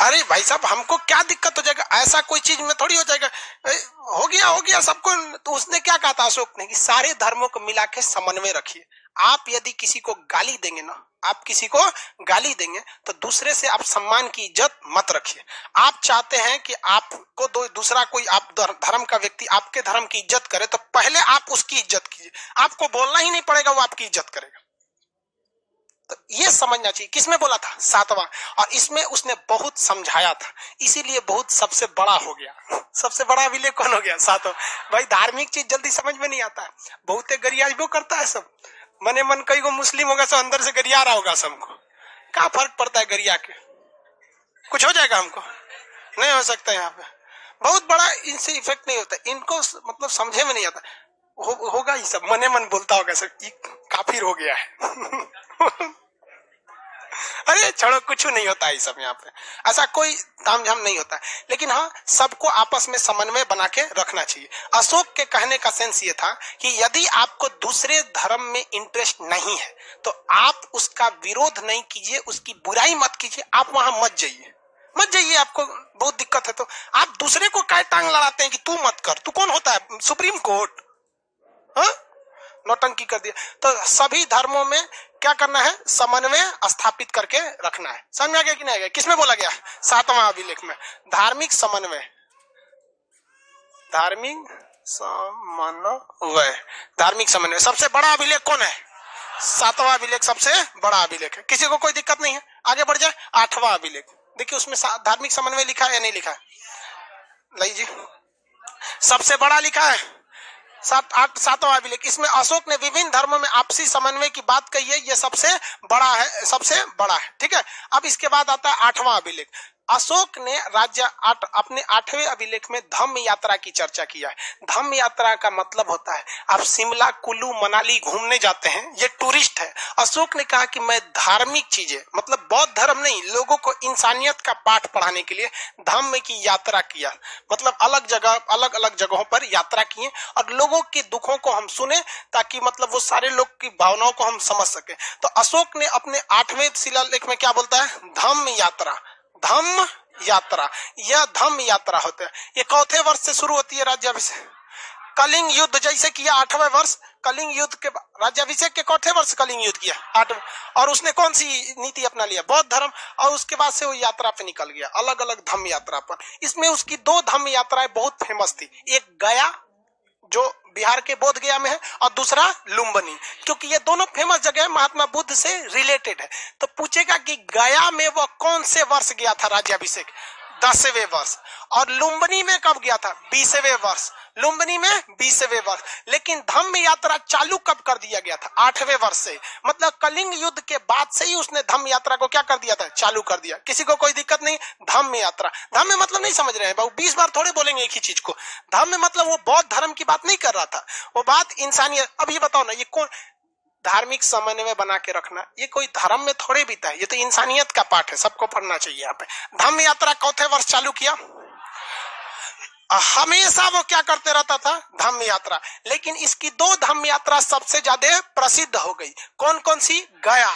Speaker 1: अरे भाई साहब हमको क्या दिक्कत हो जाएगा, ऐसा कोई चीज में थोड़ी हो जाएगा, हो गया सबको। तो उसने क्या कहा था अशोक ने कि सारे धर्मों को मिला के समन्वय रखिए। आप यदि किसी को गाली देंगे ना, आप किसी को गाली देंगे तो दूसरे से आप सम्मान की इज्जत मत रखिए। आप चाहते हैं कि आपको दूसरा कोई आप धर्म का व्यक्ति आपके धर्म की इज्जत करे तो पहले आप उसकी इज्जत कीजिए, आपको बोलना ही नहीं पड़ेगा, वो आपकी इज्जत करेगा। तो ये समझना चाहिए। किसमें बोला था? सातवां। और इसमें उसने बहुत समझाया था, इसीलिए बहुत सबसे बड़ा हो गया। सबसे बड़ा विलय कौन हो गया? सातवां। भाई धार्मिक चीज जल्दी समझ में नहीं आता है, बहुत गरिया वो करता है सब, मने मन कई को मुस्लिम होगा सो अंदर से गरिया रहा होगा सबको। क्या फर्क पड़ता है गरिया के? कुछ हो जाएगा हमको? नहीं हो सकता। यहाँ पे बहुत बड़ा इनसे इफेक्ट नहीं होता, इनको मतलब समझे में नहीं आता। होगा ही सब, मने मन बोलता होगा सब काफिर हो गया है अरे छोड़ो, कुछ नहीं होता है सब, यहाँ पे ऐसा कोई तामझाम नहीं होता है। लेकिन हाँ, सबको आपस में समन्वय बना के रखना चाहिए। अशोक के कहने का सेंस ये था कि यदि आपको दूसरे धर्म में इंटरेस्ट नहीं है तो आप उसका विरोध नहीं कीजिए, उसकी बुराई मत कीजिए, आप वहां मत जाइए। आपको बहुत दिक्कत है तो आप दूसरे को काय टांग लड़ाते हैं कि तू मत कर। तू कौन होता है? Supreme court? हाँ, नौटंकी कर दिया। तो सभी धर्मों में क्या करना है? समन्वय स्थापित करके रखना है। समझ में आ गया कि नहीं आ गया? किसमें बोला गया? सातवां अभिलेख में। धार्मिक समन्वय, धार्मिक समन्वय सबसे बड़ा अभिलेख कौन है? सातवां अभिलेख सबसे बड़ा अभिलेख है। किसी को कोई दिक्कत नहीं है, आगे बढ़ जाए। आठवां अभिलेख देखिए, उसमें धार्मिक समन्वय लिखा है या नहीं लिखा है? लीजिए, सबसे बड़ा लिखा है सातवां अभिलेख। इसमें अशोक ने विभिन्न धर्मों में आपसी समन्वय की बात कही है, ये सबसे बड़ा है, सबसे बड़ा है। ठीक है, अब इसके बाद आता है आठवां अभिलेख। अशोक ने अपने आठवें अभिलेख में धम्म यात्रा की चर्चा किया है। धम्म यात्रा का मतलब होता है आप शिमला, कुल्लू, मनाली घूमने जाते हैं, ये टूरिस्ट है। अशोक ने कहा कि मैं धार्मिक चीजें, मतलब बौद्ध धर्म नहीं, लोगों को इंसानियत का पाठ पढ़ाने के लिए धम्म की यात्रा किया। मतलब अलग अलग जगहों पर यात्रा किए और लोगों के दुखों को हम सुने, ताकि मतलब वो सारे लोग की भावनाओं को हम समझ सके। तो अशोक ने अपने आठवें शिलालेख में क्या बोलता है? धम्म यात्रा। धम्म यात्रा, यह धम्म यात्रा होता है। ये चौथे वर्ष से शुरू होती है राज्याभिषेक। कलिंग युद्ध जैसे किया 8वें वर्ष, कलिंग युद्ध के राज्याभिषेक के चौथे वर्ष कलिंग युद्ध किया 8वें, और उसने कौन सी नीति अपना लिया? बौद्ध धर्म। और उसके बाद से वो यात्रा पे निकल गया, अलग अलग धम्म यात्रा पर। इसमें उसकी 2 धम्म यात्राएं बहुत फेमस थी, एक गया जो बिहार के बोध गया में है और दूसरा लुम्बिनी, क्योंकि ये दोनों फेमस जगह महात्मा बुद्ध से रिलेटेड है। तो पूछेगा कि गया में वो कौन से वर्ष गया था राज्याभिषेक? 10वें वर्ष। और लुम्बिनी में कब गया था? 20वें वर्ष। लुम्बिनी में 20वें वर्ष। लेकिन धम्म यात्रा चालू कब कर दिया गया था? 8वें वर्ष से। मतलब कलिंग युद्ध के बाद से ही उसने धम्म यात्रा को क्या कर दिया था? चालू कर दिया। किसी को कोई दिक्कत नहीं? धम्म यात्रा, धम्म मतलब नहीं समझ रहे हैं बाबू, 20 बार थोड़े बोलेंगे एक ही चीज को। धम्म मतलब वो बौद्ध धर्म की बात नहीं कर रहा था, वो बात इंसानियत। अब ये बताओ ना, ये कौन धार्मिक समन्वय बना के रखना, ये कोई धर्म में थोड़े बीता है, ये तो इंसानियत का पाठ है, सबको पढ़ना चाहिए। यहाँ पे धम्म यात्रा चौथे वर्ष चालू किया। हमेशा वो क्या करते रहता था? धम्म यात्रा। लेकिन इसकी 2 धम्म यात्रा सबसे ज्यादा प्रसिद्ध हो गई। कौन कौन सी? गया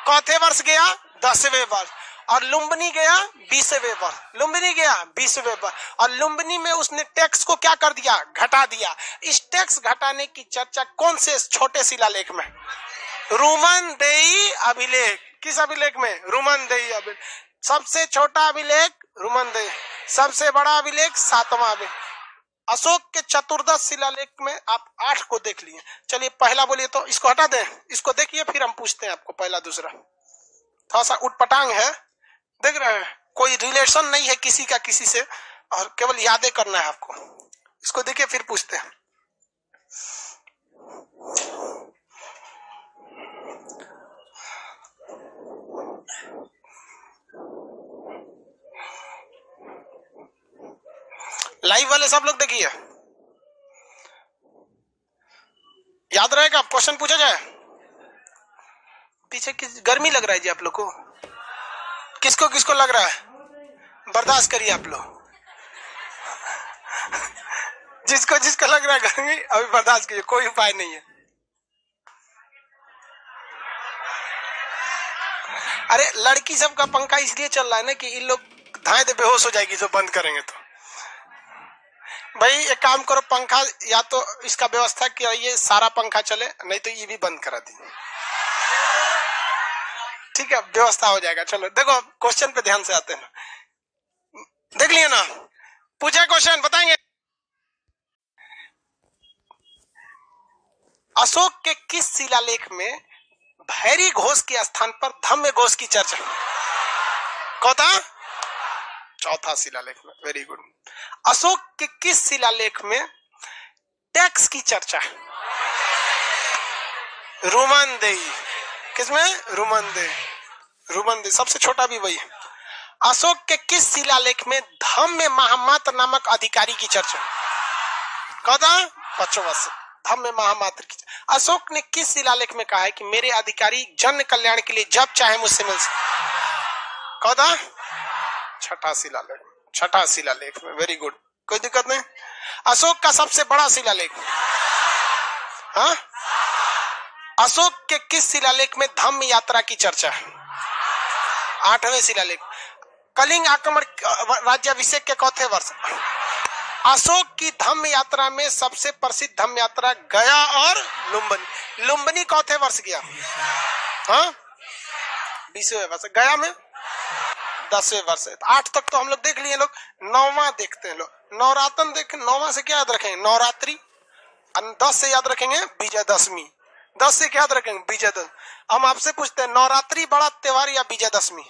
Speaker 1: चौथे वर्ष गया 10वें वर्ष, और लुम्बिनी गया 20वें वर्ष। लुम्बिनी गया 20वें वर्ष, और लुम्बिनी में उसने टैक्स को क्या कर दिया? घटा दिया। इस टैक्स घटाने की चर्चा कौन से छोटे शिलालेख में? रुमनदेई अभिलेख। किस अभिलेख में? रुमनदेई अभिलेख। सबसे छोटा अभिलेख रुमनदेई, सबसे बड़ा अभिलेख सातवां अभिलेख। अशोक के चतुर्दश शिलालेख में आप 8 को देख लिए। चलिए पहला बोलिए तो इसको हटा दें, इसको देखिए, फिर हम पूछते हैं आपको पहला दूसरा। थोड़ा सा उटपटांग है, देख रहे हैं, कोई रिलेशन नहीं है किसी का किसी से, और केवल यादें करना है आपको। इसको देखिए फिर पूछते हैं। लाइव वाले सब लोग देखिए। याद रहेगा? क्वेश्चन पूछा जाए। पीछे किस गर्मी लग रहा है जी आप लोग को? किसको किसको लग रहा है? बर्दाश्त करिए आप लोग। जिसको जिसको लग रहा है गर्मी अभी बर्दाश्त कीजिए, कोई उपाय नहीं है। अरे लड़की सबका पंखा इसलिए चल रहा है ना कि इन लोग धाए दे बेहोश हो जाएगी जो बंद करेंगे तो। भाई एक काम करो, पंखा या तो इसका व्यवस्था किया ये सारा पंखा चले, नहीं तो ये भी बंद करा दी। ठीक है, व्यवस्था हो जाएगा। चलो देखो क्वेश्चन पे ध्यान से आते हैं। देख लिए ना, पूछा क्वेश्चन बताएंगे। अशोक के किस शिलालेख में भैरी घोष के स्थान पर धम्म घोष की चर्चा? कौता? चौथा शिलालेख में। Very good. अशोक के किस शिलालेख में टैक्स की चर्चा? रुमनदेही। किसमें? रुमनदेही सबसे छोटा भी वही है। अशोक के किस शिलालेख में धम्म महामात्र नामक अधिकारी की चर्चा? कौता? पचवस धम्म महामात्र की। अशोक ने किस शिलालेख में कहा है कि मेरे अधिकारी जन कल्याण के लिए जब चाहे मुझसे मिल सकते? कौता? छठा शिलालेख में। वेरी गुड, कोई दिक्कत नहीं। अशोक का सबसे बड़ा शिलालेख? हाँ, अशोक के किस शिलालेख में धम्म यात्रा की चर्चा है? 8वें शिलालेख। कलिंग आक्रमण राज्याभिषेक के चौथे वर्ष अशोक की धम्म यात्रा में सबसे प्रसिद्ध धम्म यात्रा गया और लुम्बिनी। लुम्बिनी चौथे वर्ष गया? हाँ, 20वें वर्ष। गया में 10वें वर्ष। 8 तक तो हम लोग देख लिए। लोग 9वां देखते हैं। लोग नवरात्र देखें। 9वां से क्या याद रखेंगे? नवरात्रि। 10 से याद रखेंगे विजयदशमी। 10 से क्या याद रखेंगे? विजयदशमी। हम आपसे पूछते हैं नवरात्रि बड़ा त्योहार या विजयदशमी?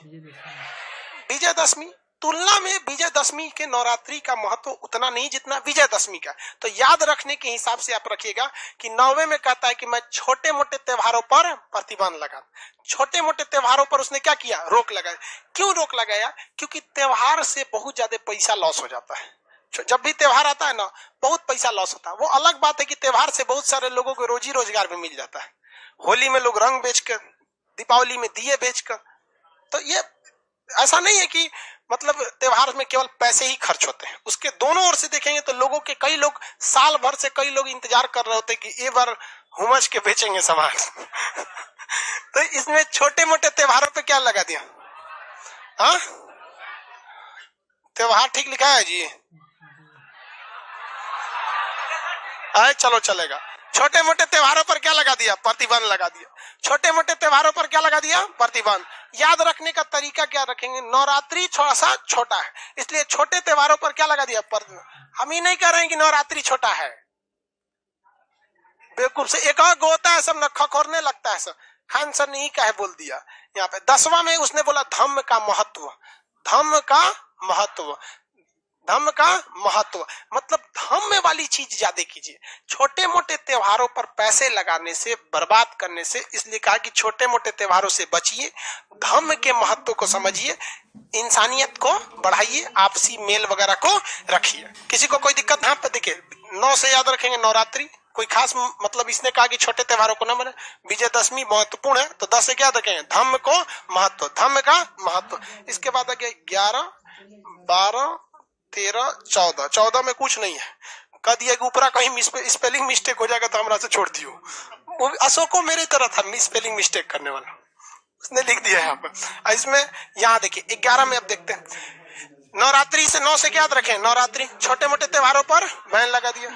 Speaker 1: विजयदशमी। तुलना में विजयदशमी के नवरात्रि का महत्व उतना नहीं जितना विजयदशमी का। तो याद रखने के हिसाब से आप रखिएगा कि 9वें में कहता है कि मैं छोटे मोटे त्योहारों पर प्रतिबंध लगा। छोटे मोटे त्योहारों पर उसने क्या किया? रोक लगाया। क्यों रोक लगाया? क्योंकि त्योहार से बहुत ज्यादा पैसा लॉस हो जाता है। जब भी त्योहार आता है ना, बहुत पैसा लॉस होता है। वो अलग बात है कि त्योहार से बहुत सारे लोगों को रोजी रोजगार भी मिल जाता है। होली में लोग रंग बेचकर, दीपावली में दिए बेचकर। तो ये ऐसा नहीं है कि मतलब त्योहार में केवल पैसे ही खर्च होते हैं। उसके दोनों ओर से देखेंगे तो लोगों के कई लोग साल भर से कई लोग इंतजार कर रहे होते कि ये बार हुमच के बेचेंगे सामान। तो इसमें छोटे मोटे त्योहारों पे क्या लगा दिया? हाँ, त्योहार ठीक लिखा है जी? आए चलो चलेगा। छोटे मोटे त्योहारों पर क्या लगा दिया? प्रतिबंध लगा दिया। छोटे मोटे त्योहारों पर क्या लगा दिया? प्रतिबंध। याद रखने का तरीका क्या रखेंगे? नवरात्रि थोड़ा सा छोटा है, इसलिए छोटे त्योहारों पर क्या लगा दिया? प्रतिबंध। हम ही नहीं कह रहे हैं कि नवरात्रि छोटा है। बेवकूफ से एक और होता है सब खखोरने लगता है सब। खान सर ने ही कहे बोल दिया यहाँ पे। 10वां में उसने बोला धम्म का महत्व। धम्म का महत्व, धम्म का महत्व मतलब धम्म वाली चीज ज्यादा कीजिए। छोटे मोटे त्योहारों पर पैसे लगाने से, बर्बाद करने से, इसलिए कहा कि छोटे मोटे त्योहारों से बचिए, धम्म के महत्व को समझिए, इंसानियत को बढ़ाइए, आपसी मेल वगैरह को रखिए। किसी को कोई दिक्कत? यहाँ पे देखिए 9 से याद रखेंगे नवरात्रि। कोई खास मतलब इसने कहा कि छोटे त्योहारों को न माने। विजयदशमी महत्वपूर्ण है तो 10 से क्या रखेंगे? धम्म को महत्व, धम्म का महत्व। इसके बाद आगे 11, 12, 13, 14। 14 में कुछ नहीं है। कह दिया कि ऊपरा कहीं स्पेलिंग मिस्टेक हो जाएगा तो हमरा से छोड़ दियो। वो अशोको मेरी तरह था स्पेलिंग मिस्टेक करने वाला, उसने लिख दिया यहाँ पर। इसमें यहाँ देखिए 11 में अब देखते हैं। नवरात्रि से 9 से क्या याद रखें? नवरात्रि। छोटे मोटे त्योहारों पर बैन लगा दिया।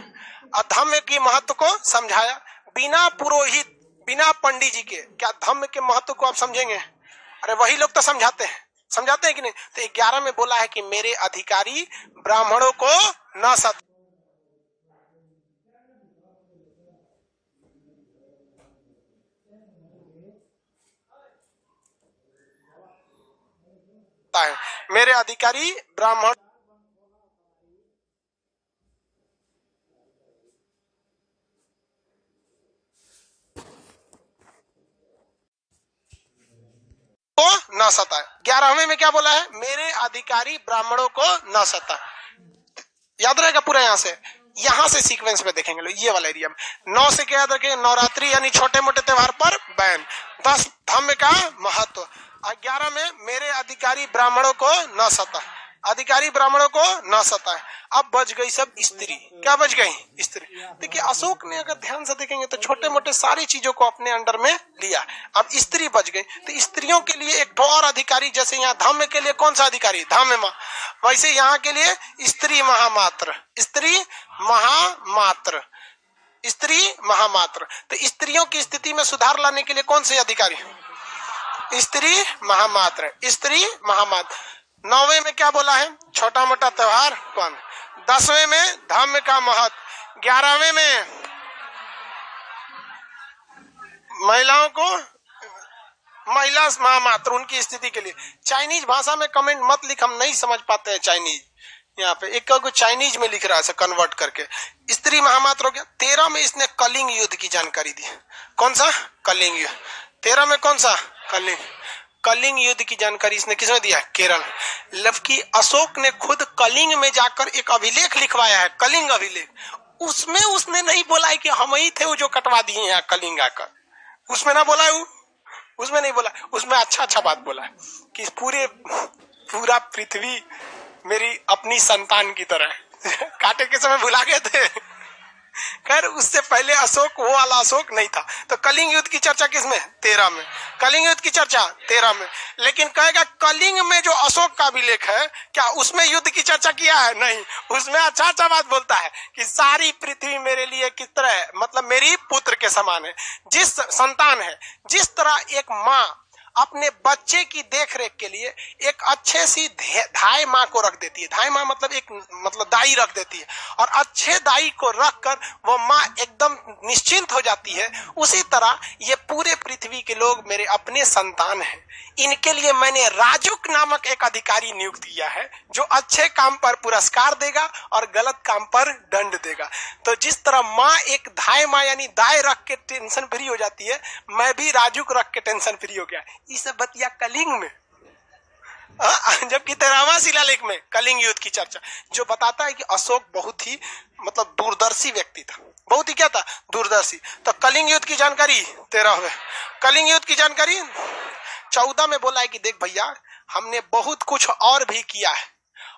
Speaker 1: धम्म की महत्व को समझाया बिना पुरोहित, बिना पंडित जी के। क्या धम्म के महत्व को आप समझेंगे? अरे वही लोग तो समझाते हैं कि नहीं? तो 11 में बोला है कि मेरे अधिकारी ब्राह्मणों को न सता है। मेरे अधिकारी ब्राह्मण को न सताए। 11वें में क्या बोला है? मेरे अधिकारी ब्राह्मणों को न सताए। याद रहेगा पूरा। यहाँ से यहां से सीक्वेंस में देखेंगे लोग, ये वाला एरिया में 9 से क्या याद रखेंगे, नवरात्रि यानी छोटे मोटे त्योहार पर बैन। 10 धम्म का महत्व। 11 में मेरे अधिकारी ब्राह्मणों को न सता, अधिकारी ब्राह्मणों को न सता है। अब बच गई सब स्त्री, क्या बच गई, स्त्री। देखिए अशोक ने अगर ध्यान से देखेंगे तो छोटे मोटे सारी चीजों को अपने अंडर में लिया, अब स्त्री बच गई। तो स्त्रियों के लिए एक और अधिकारी, जैसे यहाँ धम्म के लिए कौन सा अधिकारी, धम्म, वैसे यहाँ के लिए स्त्री महामात्र, स्त्री महामात्र, स्त्री महामात्र। तो स्त्रियों की स्थिति में सुधार लाने के लिए कौन से अधिकारी, स्त्री महामात्र, स्त्री महामात्र। 9वें में क्या बोला है, छोटा मोटा त्योहार कौन। 10वें में धम्म का महत्व। 11वें में महिलाओं को, महिला महामात्र उनकी स्थिति के लिए। चाइनीज भाषा में कमेंट मत लिख, हम नहीं समझ पाते हैं चाइनीज। यहाँ पे एक को चाइनीज में लिख रहा है कन्वर्ट करके। स्त्री महामात्र हो गया। 13 में इसने कलिंग युद्ध की जानकारी दी। कौन सा, कलिंग युद्ध। 13 में कौन सा, कलिंग, कलिंग युद्ध की जानकारी इसने किसमें दिया, केरल। जबकि अशोक ने खुद कलिंग में जाकर एक अभिलेख लिखवाया है, कलिंग अभिलेख। उसमें उसने नहीं बोला है कि हम ही थे वो जो कटवा दिए यहाँ कलिंग आकर, उसमें ना बोला है, उसमें नहीं बोला। उसमें अच्छा बात बोला है कि पूरा पृथ्वी मेरी अपनी संतान की तरह है। काटे के समय भुला गए थे। खैर उससे पहले अशोक वो वाला अशोक नहीं था। तो कलिंग युद्ध की चर्चा किसमें, 13 में। कलिंग युद्ध की चर्चा 13 में। लेकिन कहेगा कलिंग में जो अशोक का अभिलेख है, क्या उसमें युद्ध की चर्चा किया है, नहीं। उसमें अच्छा बात बोलता है कि सारी पृथ्वी मेरे लिए किस तरह है, मतलब मेरी पुत्र के समान है, जिस संतान है। जिस तरह एक माँ अपने बच्चे की देखरेख के लिए एक अच्छे सी धाई माँ को रख देती है, धाई माँ मतलब एक दाई रख देती है, और अच्छे दाई को रखकर वो माँ एकदम निश्चिंत हो जाती है, उसी तरह ये पूरे पृथ्वी के लोग मेरे अपने संतान हैं। इनके लिए मैंने राजुक नामक एक अधिकारी नियुक्त किया है, जो अच्छे काम पर पुरस्कार देगा और गलत काम पर दंड देगा। तो जिस तरह माँ एक धाई माँ यानी दाई रख के टेंशन फ्री हो जाती है, मैं भी राजुक रख के टेंशन फ्री हो गया। इस बतिया कलिंग में, जबकि 13वां शिलालेख में कलिंग युद्ध की चर्चा, जो बताता है कि अशोक बहुत ही दूरदर्शी व्यक्ति था, बहुत ही क्या था, दूरदर्शी। तो कलिंग युद्ध की जानकारी 13वें। कलिंग युद्ध की जानकारी 14 में बोला है कि देख भैया, हमने बहुत कुछ और भी किया है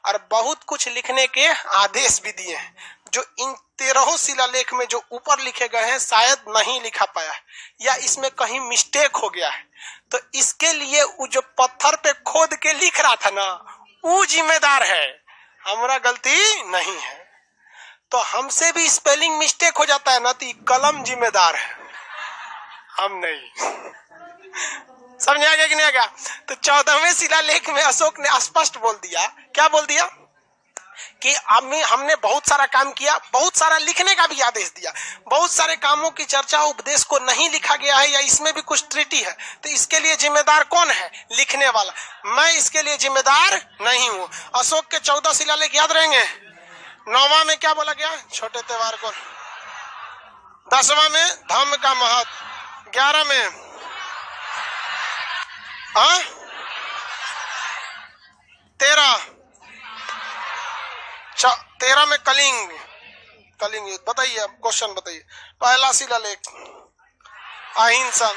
Speaker 1: और बहुत कुछ लिखने के आदेश भी दिए हैं, जो इन 13 शिलालेख में जो ऊपर लिखे गए हैं शायद नहीं लिखा पाया है, या इसमें कहीं मिस्टेक हो गया है। तो इसके लिए वो जो पत्थर पे खोद के लिख रहा था ना, वो जिम्मेदार है, हमारा गलती नहीं है। तो हमसे भी स्पेलिंग मिस्टेक हो जाता है ना, तो कलम जिम्मेदार है, हम नहीं। समझ आ गया कि नहीं आ गया। तो 14वें शिलालेख में अशोक ने स्पष्ट बोल दिया, क्या बोल दिया, कि हमने बहुत सारा काम किया, बहुत सारा लिखने का भी आदेश दिया। बहुत सारे कामों की चर्चा उपदेश को नहीं लिखा गया है, या इसमें भी कुछ त्रुटि है, तो इसके लिए जिम्मेदार कौन है, लिखने वाला। मैं इसके लिए जिम्मेदार नहीं हूं। अशोक के 14 शिलालेख याद रहेंगे। 9वां में क्या बोला गया, छोटे त्योहार को। 10वां में धम्म का महत्व। 11 में 13 में कलिंग युद्ध। बताइए, अब क्वेश्चन बताइए। पहला शिलालेख अहिंसा।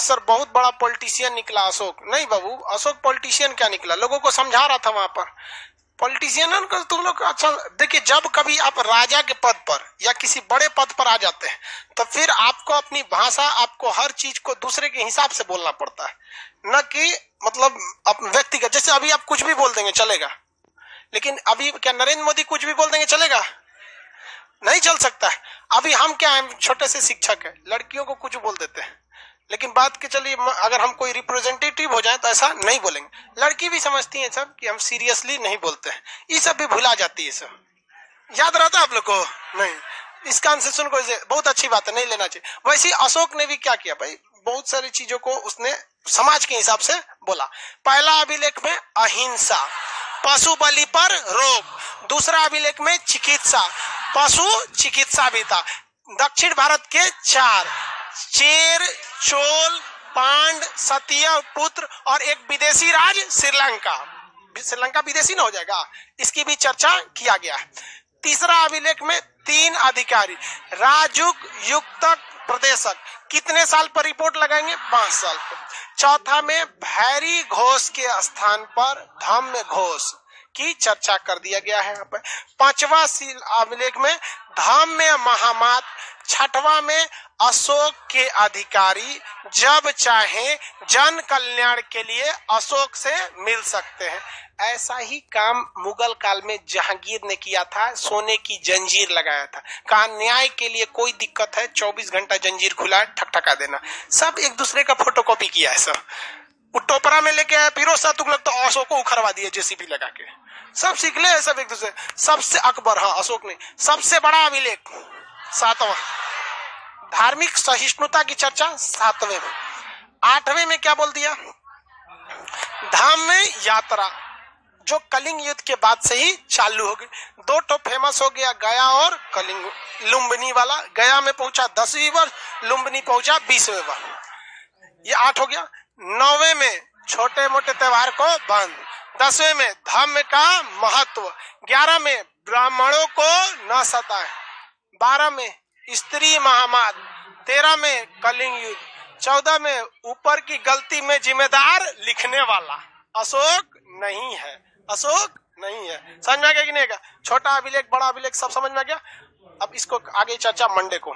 Speaker 1: सर बहुत बड़ा पॉलिटिशियन निकला अशोक। नहीं बाबू, अशोक पॉलिटिशियन क्या निकला, लोगों को समझा रहा था वहां पर। पॉलिटिशियन को तुम लोग अच्छा देखिए, जब कभी आप राजा के पद पर या किसी बड़े पद पर आ जाते हैं, तो फिर आपको अपनी भाषा, आपको हर चीज को दूसरे के हिसाब से बोलना पड़ता है, न कि व्यक्तिगत। जैसे अभी आप कुछ भी बोल देंगे चलेगा, लेकिन अभी क्या नरेंद्र मोदी कुछ भी बोल देंगे चलेगा, नहीं चल सकता है। अभी हम क्या है, छोटे से शिक्षक है, लड़कियों को कुछ बोल देते हैं, लेकिन बात के चलिए अगर हम कोई रिप्रेजेंटेटिव हो जाए तो ऐसा नहीं बोलेंगे। लड़की भी समझती है सब कि हम सीरियसली नहीं बोलते हैं, ये सब भी भुला जाती है। सब याद रहता है आप लोग को, नहीं। इस कान से सुन को बहुत अच्छी बात है, नहीं लेना चाहिए। वैसे अशोक ने भी क्या किया भाई, बहुत सारी चीजों को उसने समाज के हिसाब से बोला। पहला अभिलेख में अहिंसा, पशु बलि पर रोक। दूसरा अभिलेख में चिकित्सा, पशु चिकित्सा भी था। दक्षिण भारत के 4 चेर, चोल, पांड, सतिया पुत्र और एक विदेशी राज श्रीलंका। श्रीलंका विदेशी ना हो जाएगा, इसकी भी चर्चा किया गया है। तीसरा अभिलेख में 3 अधिकारी राजुक युक्तक प्रदेशक कितने साल पर रिपोर्ट लगाएंगे? 5 साल पर। चौथा में भैरी घोष के स्थान पर धम्म घोष की चर्चा कर दिया गया है यहाँ पर। 5वां अभिलेख में धम्म महामात। 6वां में अशोक के अधिकारी जब चाहे जन कल्याण के लिए अशोक से मिल सकते हैं। ऐसा ही काम मुगल काल में जहांगीर ने किया था, सोने की जंजीर लगाया था, कहा न्याय के लिए कोई दिक्कत है 24 घंटा जंजीर खुला है, ठकठका देना। सब एक दूसरे का फोटोकॉपी किया है सब। टोपरा में लेके आया फिरोज शाह तुगलक तो अशोक को उखड़वा दिए जेसीबी लगा के, सब सीख ले सब एक दूसरे। सबसे अकबर, हाँ अशोक ने। सबसे बड़ा अभिलेख 7वां, धार्मिक सहिष्णुता की चर्चा 7वें में। 8वें में क्या बोल दिया? धाम में यात्रा, जो कलिंग युद्ध के बाद से ही चालू हो गई। 2 तो फेमस हो गया, गया और कलिंग। लुम्बिनी वाला गया में पहुंचा 10वीं बार, लुम्बिनी पहुंचा 20वें बार, ये 8 हो गया। 9वें में छोटे मोटे त्योहार को बंद। 10वें में धम्म का महत्व। 11 में ब्राह्मणों को न सताए। 12 में स्त्री महामात। 13 में कलिंग युद्ध। 14 में ऊपर की गलती में जिम्मेदार लिखने वाला अशोक नहीं है, अशोक नहीं है। समझ में आ गया कि नहीं? छोटा अभिलेख बड़ा अभिलेख सब समझ में आ गया। अब इसको आगे चर्चा मंडे को।